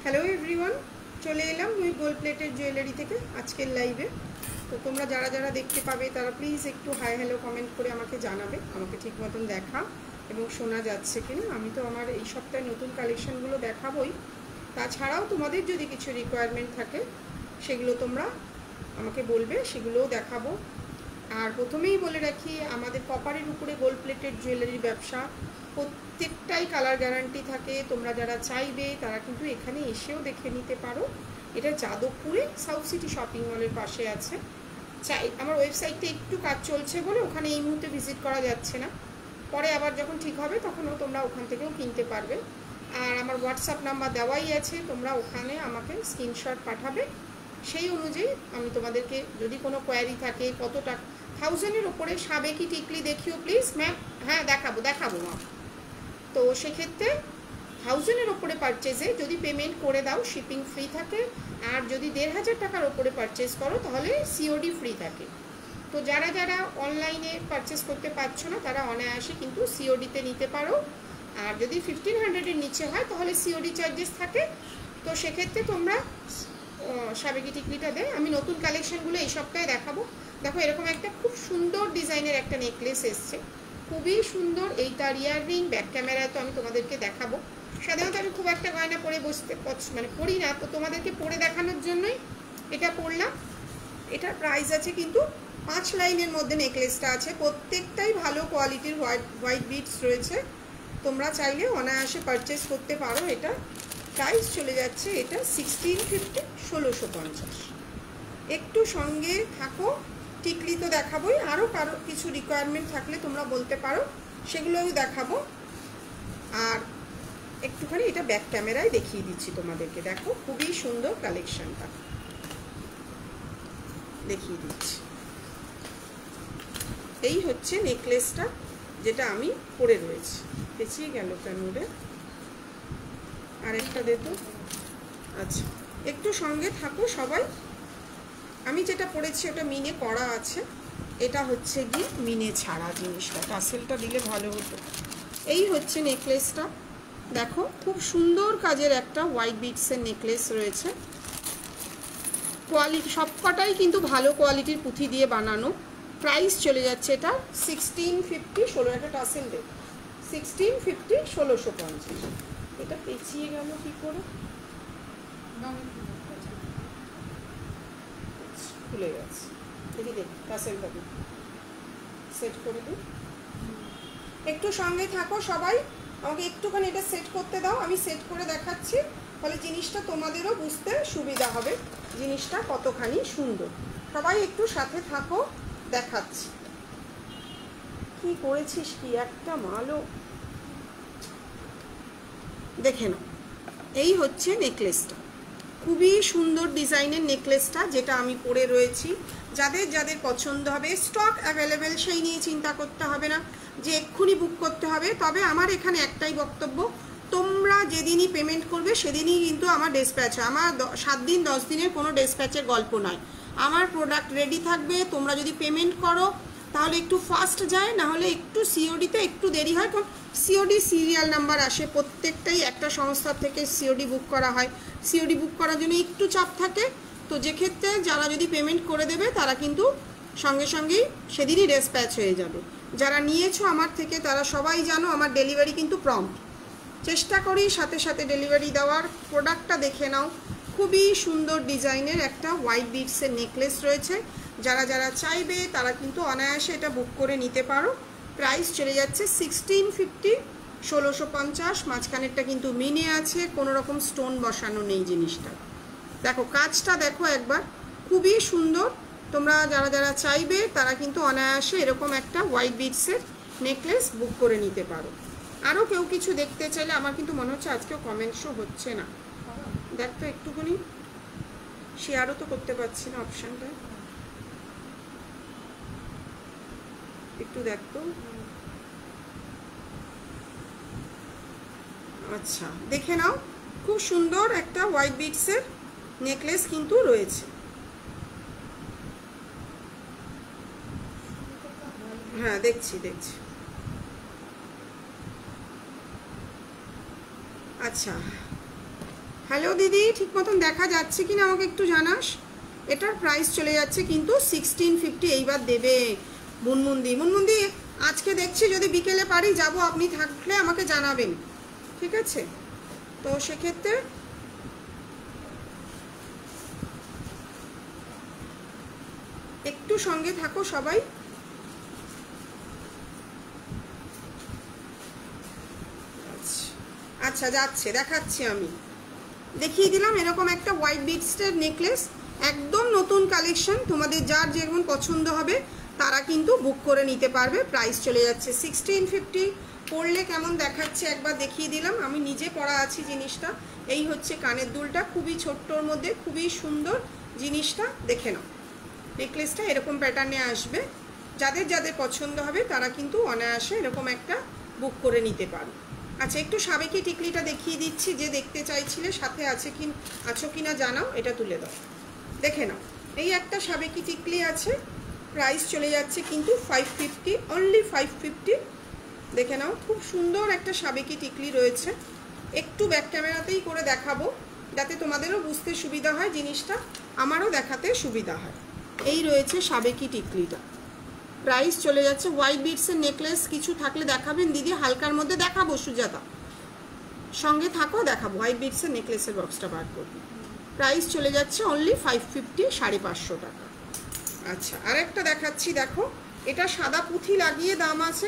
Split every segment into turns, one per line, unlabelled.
Hello everyone, চলে এলাম ওই গোল্ড প্লেটেড জুয়েলারি থেকে আজকের লাইভে। তো তোমরা যারা যারা দেখতে পাবে তারা প্লিজ একটু হাই হ্যালো কমেন্ট করে আমাকে জানাবে আমাকে ঠিক মতন দেখা এবং শোনা যাচ্ছে কিনা। আমি তো আমার এই সপ্তাহে নতুন কালেকশনগুলো দেখাবোই, তাছাড়াও তোমাদের যদি কিছু রিকোয়ারমেন্ট থাকে সেগুলো তোমরা আমাকে বলবে, সেগুলোও দেখাবো। আর প্রথমেই বলে রাখি, আমাদের কপারের উপরে গোল্ড প্লেটেড জুয়েলারির ব্যবসা, প্রত্যেকটাই কালার গ্যারান্টি থাকে। তোমরা যারা চাইবে তারা কিন্তু এখানে এসেও দেখে নিতে পারো। এটা যাদবপুরে সাউথ সিটি শপিং মলের পাশে আছে। আমার ওয়েবসাইটে একটু কাজ চলছে বলে ওখানে এই মুহূর্তে ভিজিট করা যাচ্ছে না, পরে আবার যখন ঠিক হবে তখনও তোমরা ওখান থেকেও কিনতে পারবে। আর আমার হোয়াটসঅ্যাপ নাম্বার দেওয়াই আছে, তোমরা ওখানে আমাকে স্ক্রিনশট পাঠাবে, সেই অনুযায়ী আমি তোমাদেরকে যদি কোনো কোয়ারি থাকে, কত টাকা 1000-এর ওপরে সাবেকি টিকলি দেখিও প্লিজ ম্যাম। হ্যাঁ দেখাবো ম্যাম। তো সেক্ষেত্রে 1000-এর ওপরে পারচেজে যদি পেমেন্ট করে দাও শিপিং ফ্রি থাকে, আর যদি 1500 টাকার ওপরে পারচেজ করো তাহলে সিওডি ফ্রি থাকে। তো যারা যারা অনলাইনে পারচেস করতে পারছো না তারা অনায়াসে কিন্তু সিওডিতে নিতে পারো। আর যদি 1500-এর নিচে হয় তাহলে সিওডি চার্জেস থাকে। তো সেক্ষেত্রে তোমরা সাবেকি টিকলিটা দেয়। আমি নতুন কালেকশনগুলো এই সপ্তাহে দেখাবো। দেখো, এরকম একটা খুব সুন্দর ডিজাইনের একটা নেকলেস এসছে, খুবই সুন্দর। এইটার ইয়াররিং ব্যাক ক্যামেরায় তো আমি তোমাদেরকে দেখাবো। সাধারণত আমি খুব একটা গয়না পরে পরি না, তো তোমাদেরকে পরে দেখানোর জন্যই এটা পরলাম। এটার প্রাইস আছে কিন্তু 5 লাইনের মধ্যে নেকলেসটা আছে, প্রত্যেকটাই ভালো কোয়ালিটির হোয়াইট বিটস রয়েছে। তোমরা চাইলে অনায়াসে পারচেস করতে পারো। এটা প্রাইস চলে যাচ্ছে এটা 1650, 1650। একটু সঙ্গে থাকো, টিকলি তো দেখাবোই, আরও কারো কিছু রিকোয়ারমেন্ট থাকলে তোমরা বলতে পারো, সেগুলোও দেখাবো। আর একটুখানি এটা ব্যাক ক্যামেরায় দেখিয়ে দিচ্ছি তোমাদেরকে। দেখো, খুবই সুন্দর কালেকশনটা দেখিয়ে দিচ্ছি। এই হচ্ছে নেকলেসটা যেটা আমি পরে রয়েছি। পেঁচিয়ে গেল কেন রে? আরেকটা দে তো। আচ্ছা, একটু সঙ্গে থাকো সবাই। আমি যেটা পরেছি ওটা মিনে করা আছে, এটা হচ্ছে গিয়ে মিনে ছাড়া জিনিসটা, টাসেলটা দিলে ভালো হতো। এই হচ্ছে নেকলেসটা, দেখো খুব সুন্দর কাজের একটা হোয়াইট বিটসের নেকলেস রয়েছে। কোয়ালিটি সবকটাই কিন্তু ভালো কোয়ালিটির পুঁথি দিয়ে বানানো। প্রাইস চলে যাচ্ছে এটা 1650, 16 একটা টাসেল দে, 1650, 1650। এটা পেঁচিয়ে গেল কি করে? খুলে গেছে, দেখি দেখ টাসেলটা দিই, সেট করে দিই। একটু সঙ্গে থাকো সবাই, আমাকে একটুখানি এটা সেট করতে দাও, আমি সেট করে দেখাচ্ছি, ফলে জিনিসটা তোমাদেরও বুঝতে সুবিধা হবে জিনিসটা কতখানি সুন্দর। সবাই একটু সাথে থাকো, দেখাচ্ছি। কি করেছিস কি একটা মালও, দেখে নাও। এই হচ্ছে নেকলেসটা, খুবই সুন্দর ডিজাইনের নেকলেসটা যেটা আমি পরে রয়েছি। যাদের যাদের পছন্দ হবে, স্টক অ্যাভেলেবেল, সেই নিয়ে চিন্তা করতে হবে না যে এক্ষুনি বুক করতে হবে। তবে আমার এখানে একটাই বক্তব্য, তোমরা যেদিনই পেমেন্ট করবে সেদিনই কিন্তু আমার ডেসপ্যাচ হয়। আমার 7 দিন 10 দিনের কোনো ডেসপ্যাচের গল্প নয়। আমার প্রোডাক্ট রেডি থাকবে, তোমরা যদি পেমেন্ট করো তাহলে একটু ফাস্ট যায়, না হলে একটু সিওডিতে একটু দেরি হয়। কারণ সিওডি সিরিয়াল নাম্বার আসে, প্রত্যেকটাই একটা সংস্থা থেকে সিওডি বুক করা হয়। সিওডি বুক করার জন্য একটু চাপ থাকে। তো যে ক্ষেত্রে যারা যদি পেমেন্ট করে দেবে তারা কিন্তু সঙ্গে সঙ্গেই সেদিনই ডেসপ্যাচ হয়ে যাবে। যারা নিয়েছো আমার থেকে তারা সবাই জানো আমার ডেলিভারি কিন্তু প্রম্পট, চেষ্টা করি সাথে সাথে ডেলিভারি দেওয়ার। প্রোডাক্টটা দেখে নাও, খুবই সুন্দর ডিজাইনের একটা হোয়াইট বিটসের নেকলেস রয়েছে। যারা যারা চাইবে তারা কিন্তু অনায়াসে এটা বুক করে নিতে পারো। প্রাইস চলে যাচ্ছে 1650, 1650। মাঝখানেরটা কিন্তু মিনে আছে, কোনো রকম স্টোন বসানো নেই জিনিসটা। দেখো কাজটা দেখো একবার, খুবই সুন্দর। তোমরা যারা যারা চাইবে তারা কিন্তু অনায়াসে এরকম একটা হোয়াইট বিটসের নেকলেস বুক করে নিতে পারো। আরও কেউ কিছু দেখতে চাইলে, আমার কিন্তু মনে হচ্ছে আজকেও কমেন্ট শো হচ্ছে না, দেখ তো একটুখানি, শেয়ারও তো করতে পারছি না অপশানটা, একটু দেখ তো। আচ্ছা, দেখে নাও, খুব সুন্দর একটা হোয়াইট বিটসের নেকলেস কিন্তু রয়েছে। হ্যাঁ দেখছি। আচ্ছা হ্যালো দিদি, ঠিক মতন দেখা যাচ্ছে কিনা আমাকে একটু জানাস। এটার প্রাইস চলে যাচ্ছে কিন্তু 1650। এইবার দেবে মুনমুন্দি। আজকে দেখছি যদি বিকেলে পারি যাব, আপনি থাকলে আমাকে জানাবেন, ঠিক আছে? তো সেক্ষেত্রে একটু সঙ্গে থাকো সবাই। আচ্ছা যাচ্ছে, দেখাচ্ছি, আমি দেখিয়ে দিলাম। এরকম একটা হোয়াইট বিটসের নেকলেস, একদম নতুন কালেকশন। তোমাদের যার যেমন পছন্দ হবে তারা কিন্তু বুক করে নিতে পারবে। প্রাইস চলে যাচ্ছে 1650। পরলে কেমন দেখাচ্ছে একবার দেখিয়ে দিলাম। আমি নিজে পরা আছি জিনিসটা। এই হচ্ছে কানের দুলটা, খুবই ছোট্টর মধ্যে খুবই সুন্দর জিনিসটা, দেখে নাও। নেকলেসটা এরকম প্যাটার্নে আসবে। যাদের যাদের পছন্দ হবে তারা কিন্তু অনায়াসে এরকম একটা বুক করে নিতে পারো। আচ্ছা, একটু সাবেকি টিকলিটা দেখিয়ে দিচ্ছি, যে দেখতে চাইছিলে। সাথে আছো কিনা জানাও, এটা তুলে দাও, দেখে নাও। এই একটা সাবেকি টিকলি আছে, প্রাইস চলে যাচ্ছে কিন্তু 550, অনলি 550। দেখে নাও, খুব সুন্দর একটা সাবেকি টিকলি রয়েছে। একটু ব্যাক ক্যামেরাতেই করে দেখাবো যাতে তোমাদেরও বুঝতে সুবিধা হয় জিনিসটা, আমারও দেখাতে সুবিধা হয়। এই রয়েছে সাবেকি টিকলিটা, প্রাইস চলে যাচ্ছে। হোয়াইট বিটসের নেকলেস কিছু থাকলে দেখাবেন দিদি, হালকার মধ্যে দেখাবো। সুজাতা সঙ্গে থাকো, দেখাবো। হোয়াইট বিটসের নেকলেসের বক্সটা বার করবো। প্রাইস চলে যাচ্ছে অনলি 550, 550 টাকা। আচ্ছা, আরেকটা দেখাচ্ছি, দেখো। এটা সাদা পুঁথি লাগিয়ে দাম আছে।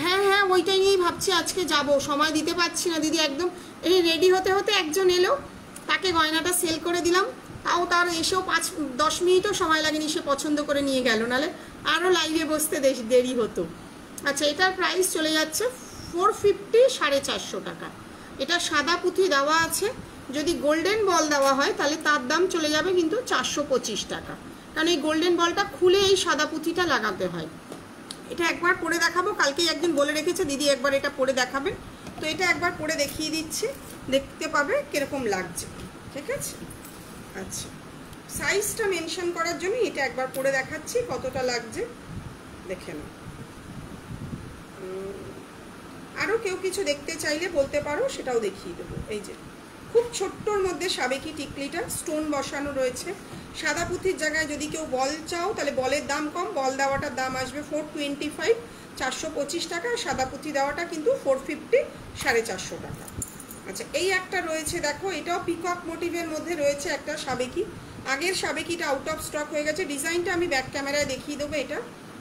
হ্যাঁ, ওইটাই নিয়েই ভাবছি আজকে যাব, সময় দিতে পারছি না দিদি একদম। এই রেডি হতে হতে একজন এলো, তাকে গয়নাটা সেল করে দিলাম। তাও তার এসেও 5-10 মিনিটও সময় লাগেনি, সে পছন্দ করে নিয়ে গেল, নাহলে আরও লাইভে বসতে দেরি হতো। আচ্ছা, এটার প্রাইস চলে যাচ্ছে 450, 450 টাকা। এটা সাদা পুঁথি দেওয়া আছে। যদি গোল্ডেন বল দেওয়া হয় তাহলে তার দাম চলে যাবে কিন্তু 425 টাকা, কারণ এই গোল্ডেন বলটা খুলে এই সাদা পুঁথিটা লাগাতে হয়। এটা একবার পরে দেখাবো, কালকেই একদিন বলে রেখেছে দিদি একবার এটা পরে দেখাবেন। তো এটা একবার পরে দেখিয়ে দিচ্ছি, দেখতে পাবে কিরকম লাগছে, ঠিক আছে? আচ্ছা, সাইজটা মেনশন করার জন্য এটা একবার পরে দেখাচ্ছি কতটা লাগছে, দেখে নাও। আরও কেউ কিছু দেখতে চাইলে বলতে পারো, সেটাও দেখিয়ে দেবো। এই যে খুব ছোট্টর মধ্যে সাবেকি টিকলিটা, স্টোন বসানো রয়েছে। সাদা পুঁথির জায়গায় যদি কেউ বল চাও তাহলে বলের দাম কম, বল দেওয়াটার দাম আসবে 425, 425 টাকা। সাদা পুঁথি দেওয়াটা কিন্তু 450, 450 টাকা। আচ্ছা, এই একটা রয়েছে, দেখো। এটাও পিকক মোটিভের মধ্যে রয়েছে একটা সাবেকি। আগের সাবেকিটা আউট অফ স্টক হয়ে গেছে। ডিজাইনটা আমি ব্যাক ক্যামেরায় দেখিয়ে দেবো। এটা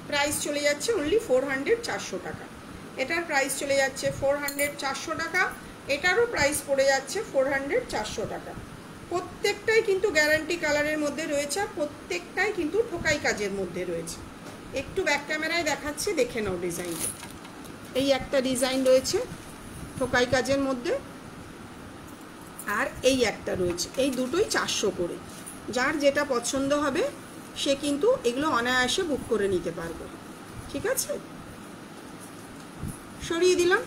প্রাইস চলে যাচ্ছে অনলি 400, 400 টাকা। এটার প্রাইস চলে যাচ্ছে 400, 400 টাকা। এটারও প্রাইস পড়ে যাচ্ছে 400, 400 টাকা। প্রত্যেকটাই কিন্তু গ্যারান্টি কালারের মধ্যে রয়েছে, প্রত্যেকটাই কিন্তু ঠোকাই কাজের মধ্যে রয়েছে। একটু ব্যাক ক্যামেরায় দেখাচ্ছি, দেখে নাও ডিজাইনটা। এই একটা ডিজাইন রয়েছে ঠোকাই কাজের মধ্যে, আর এই একটা রয়েছে। এই দুটোই 400 করে। যার যেটা পছন্দ হবে সে কিন্তু এগুলো অনায়াসে বুক করে নিতে পারবে, ঠিক আছে? সরিয়ে দিলাম।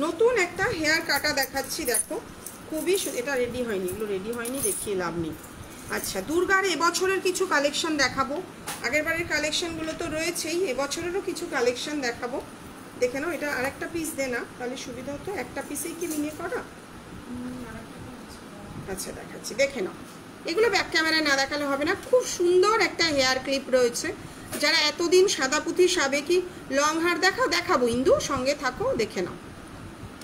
নতুন একটা হেয়ার কাটা দেখাচ্ছি, দেখো। খুবই, এটা রেডি হয়নি, এগুলো রেডি হয়নি, দেখিয়ে লাভ নেই। আচ্ছা, দুর্গার এবছরের কিছু কালেকশন দেখাবো। আগের বারের কালেকশনগুলো তো রয়েছেই, এবছরেরও কিছু কালেকশন দেখাবো, দেখে নাও। এটা আরেকটা পিস দে না, তাহলে সুবিধা হতো। একটা পিসেই কি মিলিয়ে করা? আচ্ছা, দেখাচ্ছি, দেখে নাও। এগুলো ব্যাক ক্যামেরায় না দেখালে হবে না। খুব সুন্দর একটা হেয়ার ক্লিপ রয়েছে। যারা এতদিন সাদা পুঁথি সাবেকি লং হেয়ার দেখাবো, ইন্দু সঙ্গে থাকো, দেখে নাও।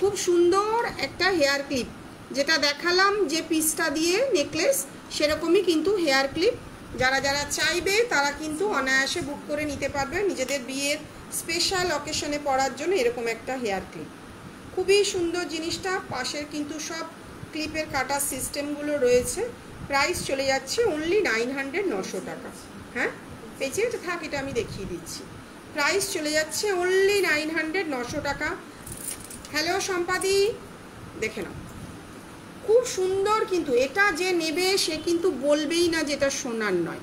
খুব সুন্দর একটা হেয়ার ক্লিপ, যেটা দেখালাম যে পিসটা দিয়ে নেকলেস, সেরকমই কিন্তু হেয়ার ক্লিপ। যারা যারা চাইবে তারা কিন্তু অনায়াসে বুক করে নিতে পারবে নিজেদের বিয়ের স্পেশাল অকেশনে পরার জন্য। এরকম একটা হেয়ার ক্লিপ, খুবই সুন্দর জিনিসটা। পাশের কিন্তু সব ক্লিপের কাটার সিস্টেমগুলো রয়েছে। প্রাইস চলে যাচ্ছে অনলি 900, 900 টাকা। হ্যাঁ, পেয়েছি, এটা থাক, এটা আমি দেখিয়ে দিচ্ছি। প্রাইস চলে যাচ্ছে অনলি 900, 900 টাকা। হ্যালো সম্পাদি, দেখে নাও। খুব সুন্দর, কিন্তু এটা যে নেবে সে কিন্তু বলবেই না যেটা সোনার নয়।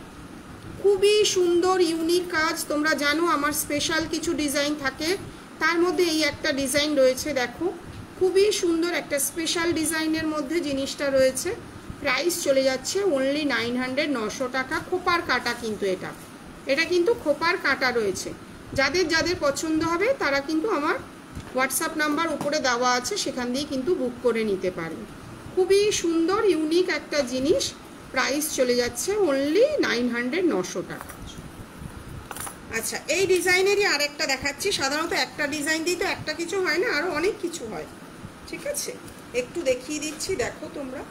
খুবই সুন্দর ইউনিক কাজ। তোমরা জানো আমার স্পেশাল কিছু ডিজাইন থাকে, তার মধ্যে এই একটা ডিজাইন রয়েছে, দেখো। খুবই সুন্দর একটা স্পেশাল ডিজাইনের মধ্যে জিনিসটা রয়েছে। প্রাইস চলে যাচ্ছে অনলি 900, 900 টাকা। খোপার কাটা কিন্তু এটা কিন্তু খোপার কাটা রয়েছে। যাদের যাদের পছন্দ হবে তারা কিন্তু আমার হোয়াটসঅ্যাপ নাম্বার উপরে দেওয়া আছে, সেখান দিয়ে কিন্তু বুক করে নিতে পারেন। খুবই সুন্দর ইউনিক একটা জিনিস। প্রাইস চলে যাচ্ছে অনলি 900, 900 টাকা। আচ্ছা, এই ডিজাইনেরই আরেকটা দেখাচ্ছি। সাধারণত একটা ডিজাইন দিয়ে তো একটা কিছু হয় না, আরও অনেক কিছু হয়। ঠিক আছে, একটু দেখিয়ে দিচ্ছি, দেখো তোমরা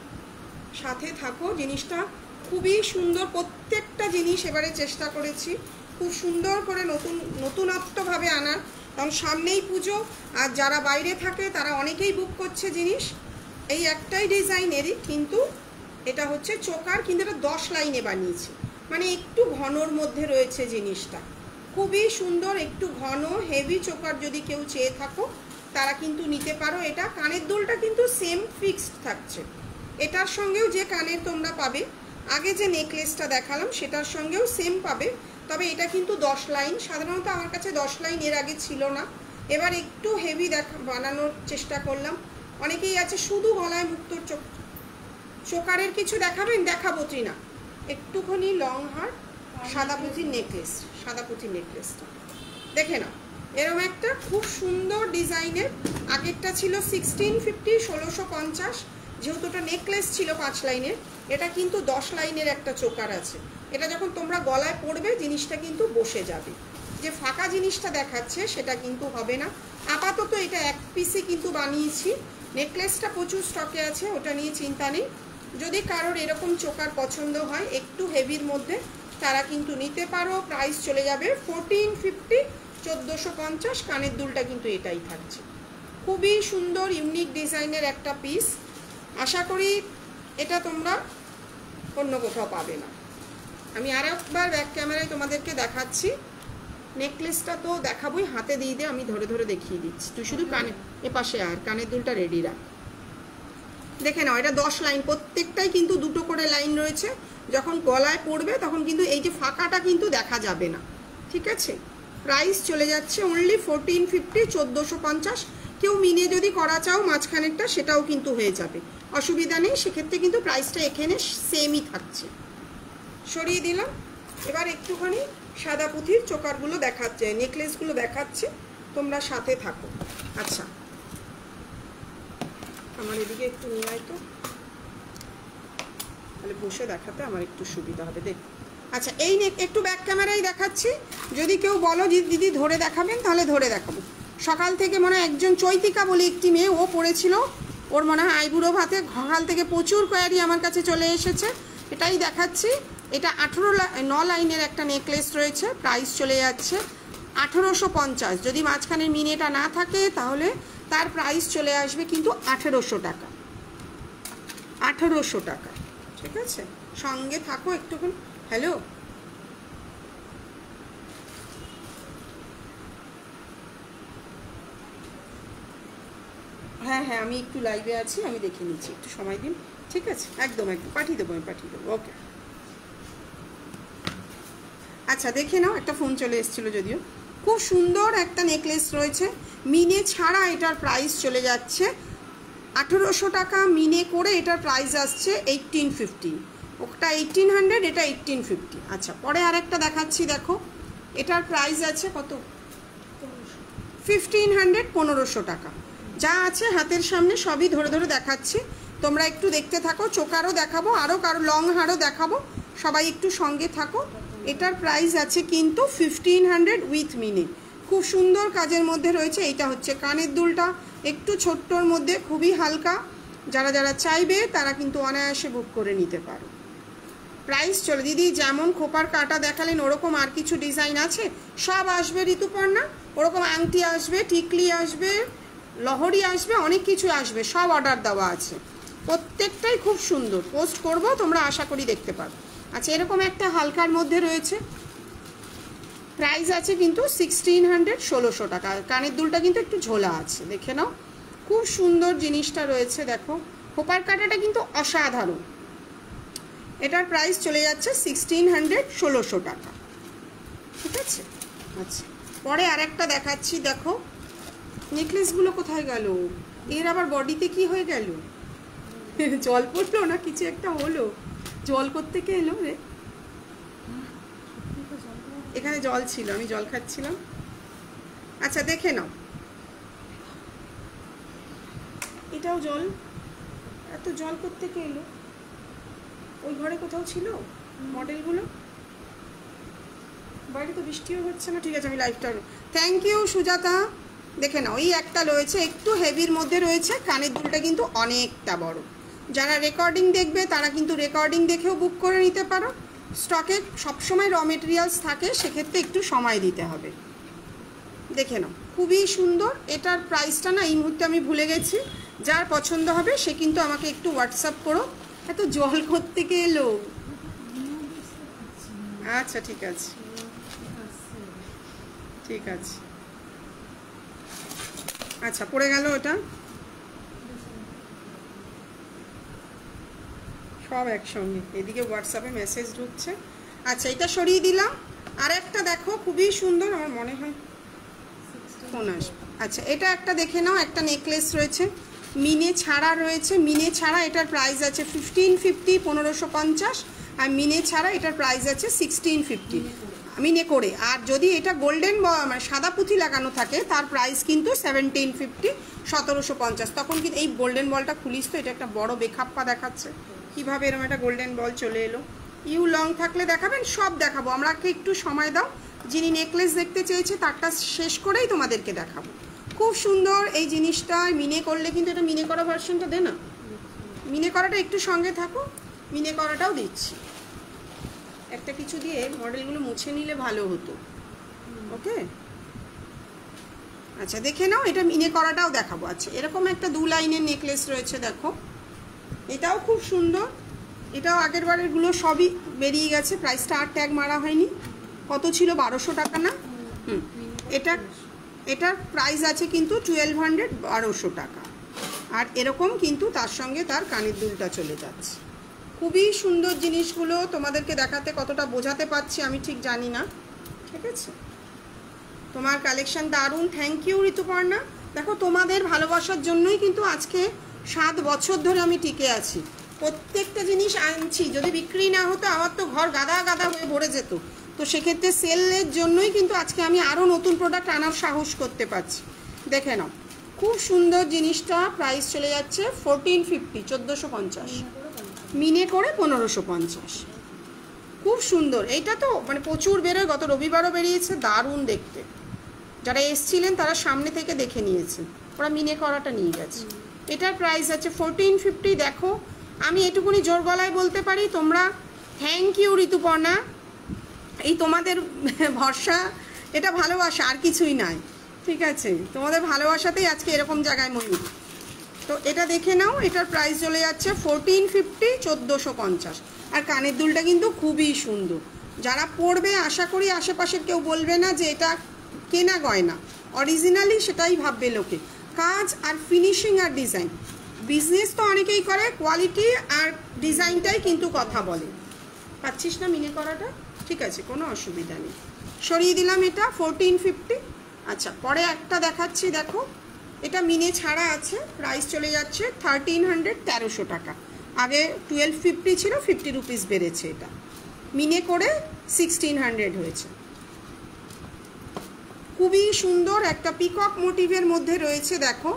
সাথে থাকো। জিনিসটা খুবই সুন্দর, প্রত্যেকটা জিনিস এবারে চেষ্টা করেছি খুব সুন্দর করে নতুনত্বভাবে আনার, কারণ সামনেই পুজো, আর যারা বাইরে থাকে তারা অনেকেই বুক করছে জিনিস। এই একটাই ডিজাইনেরই, কিন্তু এটা হচ্ছে চোকার, কিন্তু এটা 10 লাইনে বানিয়েছি, মানে একটু ঘনর মধ্যে রয়েছে জিনিসটা। খুবই সুন্দর, একটু ঘন হেভি চোকার যদি কেউ চেয়ে থাকো তারা কিন্তু নিতে পারো। এটা কানের দুলটা কিন্তু সেম ফিক্সড থাকছে, এটার সঙ্গেও যে কানের তোমরা পাবে, আগে যে নেকলেসটা দেখালাম সেটার সঙ্গেও সেম পাবে। তবে এটা কিন্তু 10 লাইন, সাধারণত আমার কাছে 10 লাইন এর আগে ছিল না। এবার একটু হেভি বানানোর চেষ্টা করলাম। অনেকেই আছে শুধু গলায় মুক্তোর চোকারের কিছু দেখাবেন, দেখাবো না, একটুখানি লং হার সাদা পুঁথির নেকলেস, সাদা পুঁথির নেকলেসটা দেখে নাও। এরকম একটা খুব সুন্দর ডিজাইনের, আগেরটা ছিল 1650, 1650, যেহেতু ওটা নেকলেস ছিল 5 লাইনের, এটা কিন্তু 10 লাইনের একটা চোকার আছে। এটা যখন তোমরা গলায় পরবে জিনিসটা কিন্তু বসে যাবে, যে ফাঁকা জিনিসটা দেখাচ্ছে সেটা কিন্তু হবে না। আপাতত এটা এক পিসই কিন্তু বানিয়েছি, নেকলেসটা প্রচুর স্টকে আছে, ওটা নিয়ে চিন্তা নেই। যদি কারোর এরকম চোকার পছন্দ হয় একটু হেভির মধ্যে, তারা কিন্তু নিতে পারো। প্রাইস চলে যাবে 1450, 1450। কানের দুলটা কিন্তু এটাই থাকছে। খুবই সুন্দর ইউনিক ডিজাইনের একটা পিস, আশা করি এটা তোমরা অন্য কোথাও পাবে না। আমি আর একবার ব্যাক ক্যামেরায় তোমাদেরকে দেখাচ্ছি। নেকলেসটা তো দেখাবোই, হাতে দিয়ে দিয়ে আমি ধরে ধরে দেখিয়ে দিচ্ছি। তুই শুধু কানে এপাশে আর কানের দুলটা রেডি রাখ। দেখে নাও, এটা 10 লাইন, প্রত্যেকটাই কিন্তু দুটো করে লাইন রয়েছে। যখন গলায় পড়বে তখন কিন্তু এই যে ফাঁকাটা কিন্তু দেখা যাবে না। ঠিক আছে, প্রাইস চলে যাচ্ছে অনলি 1450, 1450। কেউ মিনে যদি করা চাও মাঝখানেরটা, সেটাও কিন্তু হয়ে যাবে, অসুবিধা নেই। সেক্ষেত্রে কিন্তু প্রাইসটা এখানে সেমই থাকছে। সরিয়ে দিলাম। এবার একটুখানি সাদা পুঁথির চোকারগুলো দেখাচ্ছে, নেকলেসগুলো দেখাচ্ছে, তোমরা সাথে থাকো। আচ্ছা, আমার এদিকে একটু নিয়ে আয় তো, তাহলে বসে দেখাতে আমার একটু সুবিধা হবে। দেখ, আচ্ছা এই একটু ব্যাক ক্যামেরায় দেখাচ্ছি। যদি কেউ বলো দিদি ধরে দেখাবেন, তাহলে ধরে দেখাবো। সকাল থেকে মনে হয় একজন চৈতিকা বলে একটি মেয়ে, ও পড়েছিল, ওর মনে হয় আইবুড়ো ভাতে, সকাল থেকে প্রচুর কোয়ারি আমার কাছে চলে এসেছে। এটাই দেখাচ্ছি। এটা 9 লাইনের একটা নেকলেস রয়েছে, প্রাইস চলে যাচ্ছে 1850। যদি মাঝখানে মিনেটা না থাকে তাহলে তার প্রাইস চলে আসবে কিন্তু 1800 টাকা, 1800 টাকা। ঠিক আছে, সঙ্গে থাকো একটুখানি। হ্যালো, হ্যাঁ হ্যাঁ, আমি একটু লাইভে আছি, আমি দেখে নিচ্ছি, একটু সময় দিন। ঠিক আছে, একদম একদম পাঠিয়ে দেবো, আমি পাঠিয়ে দেবো। ওকে, আচ্ছা দেখে নাও, একটা ফোন চলে এসেছিলো যদিও। খুব সুন্দর একটা নেকলেস রয়েছে, মিনে ছাড়া এটার প্রাইস চলে যাচ্ছে 1800 টাকা। মিনে করে এটার প্রাইস আসছে 1850। ওটা 1800, এটা 1850। আচ্ছা, পরে আরেকটা দেখাচ্ছি, দেখো এটার প্রাইস আছে কত, 1500, 1500 টাকা। যা আছে হাতের সামনে সবই ধরে ধরে দেখাচ্ছি, তোমরা একটু দেখতে থাকো। চোকারও দেখাবো, আরও কারো লং হারও দেখাবো, সবাই একটু সঙ্গে থাকো। এটার প্রাইস আছে কিন্তু 1500 উইথ মিনে। খুব সুন্দর কাজের মধ্যে রয়েছে। এইটা হচ্ছে কানের দুলটা, একটু ছোট্টর মধ্যে, খুবই হালকা। যারা যারা চাইবে তারা কিন্তু অনায়াসে বুক করে নিতে পারো। প্রাইস চলে দিদি, যেমন খোপার কাটা দেখালেন ওরকম আর কিছু ডিজাইন আছে, সব আসবে ঋতুপর্ণা। ওরকম আংটি আসবে, টিকলি আসবে, লহরি আসবে, অনেক কিছু আসবে, সব অর্ডার দেওয়া আছে। প্রত্যেকটাই খুব সুন্দর, পোস্ট করব, তোমরা আশা করি দেখতে পারো। আচ্ছা, এরকম একটা হালকার মধ্যে রয়েছে, প্রাইস আছে কিন্তু 1600, 1600 টাকা। কানের দুলটা কিন্তু একটু ঝোলা আছে, দেখে নাও, খুব সুন্দর জিনিসটা রয়েছে। দেখো খোপার কাটাটা কিন্তু অসাধারণ। এটার প্রাইস চলে যাচ্ছে 1600, 1600 টাকা। ঠিক আছে, আচ্ছা পরে আরেকটা দেখাচ্ছি। দেখো নেকলেসগুলো কোথায় গেল, এর আবার বডিতে কি হয়ে গেল, জল পড়লো না কিছু একটা হলো, জল করতে কে এলো রে? এখানে জল ছিল, আমি জল খাচ্ছিলাম। আচ্ছা দেখে নাও, এটাও জল, এত জল কোত্থেকে এলো? ওই ঘরে কোথাও ছিল মডেলগুলো? বাইরে তো বৃষ্টিও হচ্ছে না। ঠিক আছে, আমি লাইভটা। Thank you Sujata. দেখে নাও, এই একটা রয়েছে একটু হেভির মধ্যে রয়েছে, কানের দুলটা কিন্তু অনেকটা বড়। যারা রেকর্ডিং দেখবে তারা কিন্তু রেকর্ডিং দেখেও বুক করে নিতে পারো। স্টকে সবসময় র মেটেরিয়ালস থাকে, সেক্ষেত্রে একটু সময় দিতে হবে। দেখে নাও, খুবই সুন্দর। এটার প্রাইসটা না এই মুহূর্তে আমি ভুলে গেছি। যার পছন্দ হবে সে কিন্তু আমাকে একটু হোয়াটসঅ্যাপ করো। এত জল কোত্থেকে এলো? আচ্ছা ঠিক আছে, ঠিক আছে। আচ্ছা, পড়ে গেল ওটা সব একসঙ্গে। এদিকে হোয়াটসঅ্যাপে মেসেজ ঢুকছে। আচ্ছা, এটা সরিয়ে দিলাম। আর একটা দেখো, খুবই সুন্দর, আমার মনে হয় ফোন আসবে। আচ্ছা, এটা একটা দেখে নাও, একটা নেকলেস রয়েছে, মিনে ছাড়া রয়েছে। মিনে ছাড়া এটার প্রাইস আছে 1550, 1550। আর মিনে ছাড়া এটার প্রাইস আছে 1650 মিনে করে। আর যদি এটা গোল্ডেন মানে সাদা পুঁথি লাগানো থাকে তার প্রাইস কিন্তু 1750, 1750। তখন কিন্তু এই গোল্ডেন বলটা খুলিস তো, এটা একটা বড় বেখাপ্পা দেখাচ্ছে। কিভাবে এরকম একটা গোল্ডেন বল চলে এলো? ইউ লং থাকলে দেখাবেন, সব দেখাবো। আমাকে একটু সময় দাও, যিনি নেকলেস দেখতে চেয়েছে তারটা শেষ করেই তোমাদেরকে দেখাবো। খুব সুন্দর এই জিনিসটা। মিনে করলে কিন্তু এটা মিনে করা ভার্সনটা দে না, মিনে করাটা একটু সঙ্গে থাকো, মিনে করাটাও দিচ্ছি। একটা কিছু দিয়ে মডেলগুলো মুছে নিলে ভালো হতো। ওকে, আচ্ছা দেখে নাও, এটা মিনে করাটাও দেখাবো। আচ্ছা, এরকম একটা 2 লাইনের নেকলেস রয়েছে, দেখো, এটাও খুব সুন্দর। এটাও আগের বারেরগুলো সবই বেরিয়ে গেছে, প্রাইসটা আর ট্যাগ মারা হয়নি। কত ছিল? 1200 টাকা না? এটার প্রাইস আছে কিন্তু 1200, 1200 টাকা। আর এরকম কিন্তু তার সঙ্গে তার কানের দুলটা চলে যাচ্ছে। খুবই সুন্দর জিনিসগুলো। তোমাদেরকে দেখাতে কতটা বোঝাতে পারছি আমি ঠিক জানি না। ঠিক আছে, তোমার কালেকশন দারুণ। Thank you Rituparna. দেখো, তোমাদের ভালোবাসার জন্যই কিন্তু আজকে 7 বছর ধরে আমি টিকে আছি। প্রত্যেকটা জিনিস আনছি, যদি বিক্রি না হতো আমার তো ঘর গাদা গাদা হয়ে ভরে যেত। তো সেক্ষেত্রে সেলের জন্যই কিন্তু আজকে আমি আরও নতুন প্রোডাক্ট আনার সাহস করতে পারছি। দেখে নাও, খুব সুন্দর জিনিসটা। প্রাইস চলে যাচ্ছে 1450, 1450 মিনে করে 1550। খুব সুন্দর। এইটা তো মানে প্রচুর বেরোয়, গত রবিবারও বেরিয়েছে, দারুণ দেখতে। যারা এসছিলেন তারা সামনে থেকে দেখে নিয়েছে, ওরা মিনে করাটা নিয়ে গেছে। এটার প্রাইস আছে 1450। দেখো, আমি এটুকুনি জোর গলায় বলতে পারি, তোমরা থ্যাংক ইউ ঋতুপর্ণা। এই তোমাদের ভরসা, এটা ভালোবাসা, আর কিছুই নাই। ঠিক আছে, তোমাদের ভালোবাসাতেই আজকে এরকম জায়গায় মনি। তো এটা দেখে নাও, এটার প্রাইস চলে যাচ্ছে 1450, 1450। আর কানের দুলটা কিন্তু খুবই সুন্দর। যারা পরবে আশা করি আশেপাশের কেউ বলবে না যে এটা কেনা গয়না, অরিজিনালি সেটাই ভাববে লোকে। কাজ আর ফিনিশিং আর ডিজাইন, বিজনেস তো অনেকেই করে, কোয়ালিটি আর ডিজাইনটাই কিন্তু কথা বলে। পাচ্ছিস না মিনে করাটা? ঠিক আছে, কোনো অসুবিধা নেই, সরিয়ে দিলাম এটা 1450। আচ্ছা, পরে একটা দেখাচ্ছি, দেখো, এটা মিনে ছাড়া আছে, প্রাইস চলে যাচ্ছে 1300, 1300 টাকা। আগে 1250 ছিল, 50 রুপিস বেড়েছে। এটা মিনে করে 1600 হয়েছে। খুবই সুন্দর একটা পিকক মোটিভের মধ্যে রয়েছে, দেখো।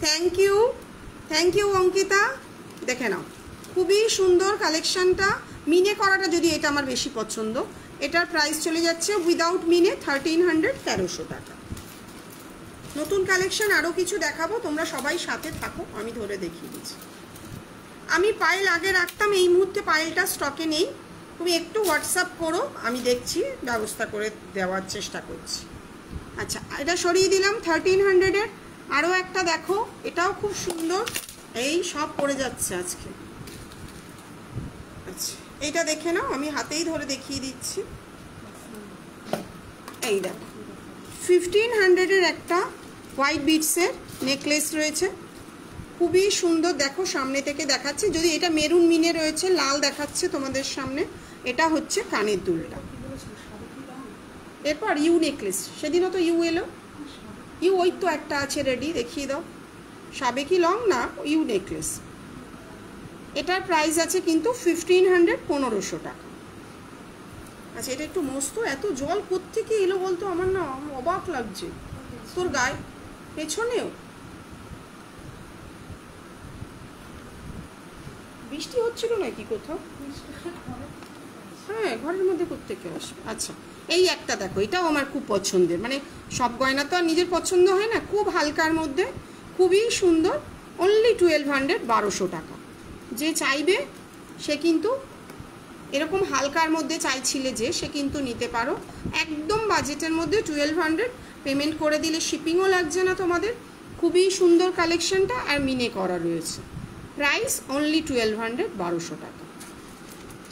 Thank you, thank you Ankita. দেখে নাও, খুবই সুন্দর কালেকশনটা। মিনে করাটা যদি এটা আমার বেশি পছন্দ। এটার প্রাইস চলে যাচ্ছে উইদাউট মিনে 1300, 1300 টাকা। নতুন কালেকশন আরও কিছু দেখাবো, তোমরা সবাই সাথে থাকো, আমি ধরে দেখিয়ে দিচ্ছি। আমি পায়েল আগে রাখতাম, এই মুহূর্তে পায়েলটা স্টকে নেই। তুমি একটু হোয়াটসঅ্যাপ করো, আমি দেখছি, ব্যবস্থা করে দেওয়ার চেষ্টা করছি। আচ্ছা, এটা সরিয়ে দিলাম 1300-এর। আরও একটা দেখো, এটাও খুব সুন্দর। এই সব পড়ে যাচ্ছে আজকে। আচ্ছা, এইটা দেখে নাও, আমি হাতেই ধরে দেখিয়ে দিচ্ছি। এই দেখো, 1500-এর একটা হোয়াইট বিটসের নেকলেস রয়েছে, খুবই সুন্দর। দেখো, সামনে থেকে দেখাচ্ছে, যদি এটা মেরুন মিনে রয়েছে, লাল দেখাচ্ছে তোমাদের সামনে। এটা হচ্ছে কানের দুলটা। এরপর ইউ নেকলেস, সেদিনও তো ইউ এলো। ইউ ওই তো একটা আছে রেডি, দেখিয়ে দাও। সাবেকি লং না, ইউ নেকলেস। এটার প্রাইস আছে কিন্তু 1500, 1500 টাকা। আচ্ছা, এটা একটু মস্ত। এত জল কোত্থেকে এলো বলতো, আমার না অবাক লাগছে। তোর গায়ে পেছনেও বৃষ্টি হচ্ছিল নাকি কোথাও? হ্যাঁ, ঘরের মধ্যে কোত্থেকে আসবে। আচ্ছা, এই একটা দেখো, এটাও আমার খুব পছন্দের, মানে সব গয়না তো আর নিজের পছন্দ হয় না, খুব হালকার মধ্যে, খুবই সুন্দর, অনলি 1200, 1200 টাকা। যে চাইবে সে কিন্তু এরকম হালকার মধ্যে চাইছিলে যে, সে কিন্তু নিতে পারো, একদম বাজেটের মধ্যে 1200 পেমেন্ট করে দিলে শিপিংও লাগছে না তোমাদের। খুবই সুন্দর কালেকশনটা, আর মিনে করা রয়েছে। প্রাইস অনলি 1200, 1200 টাকা।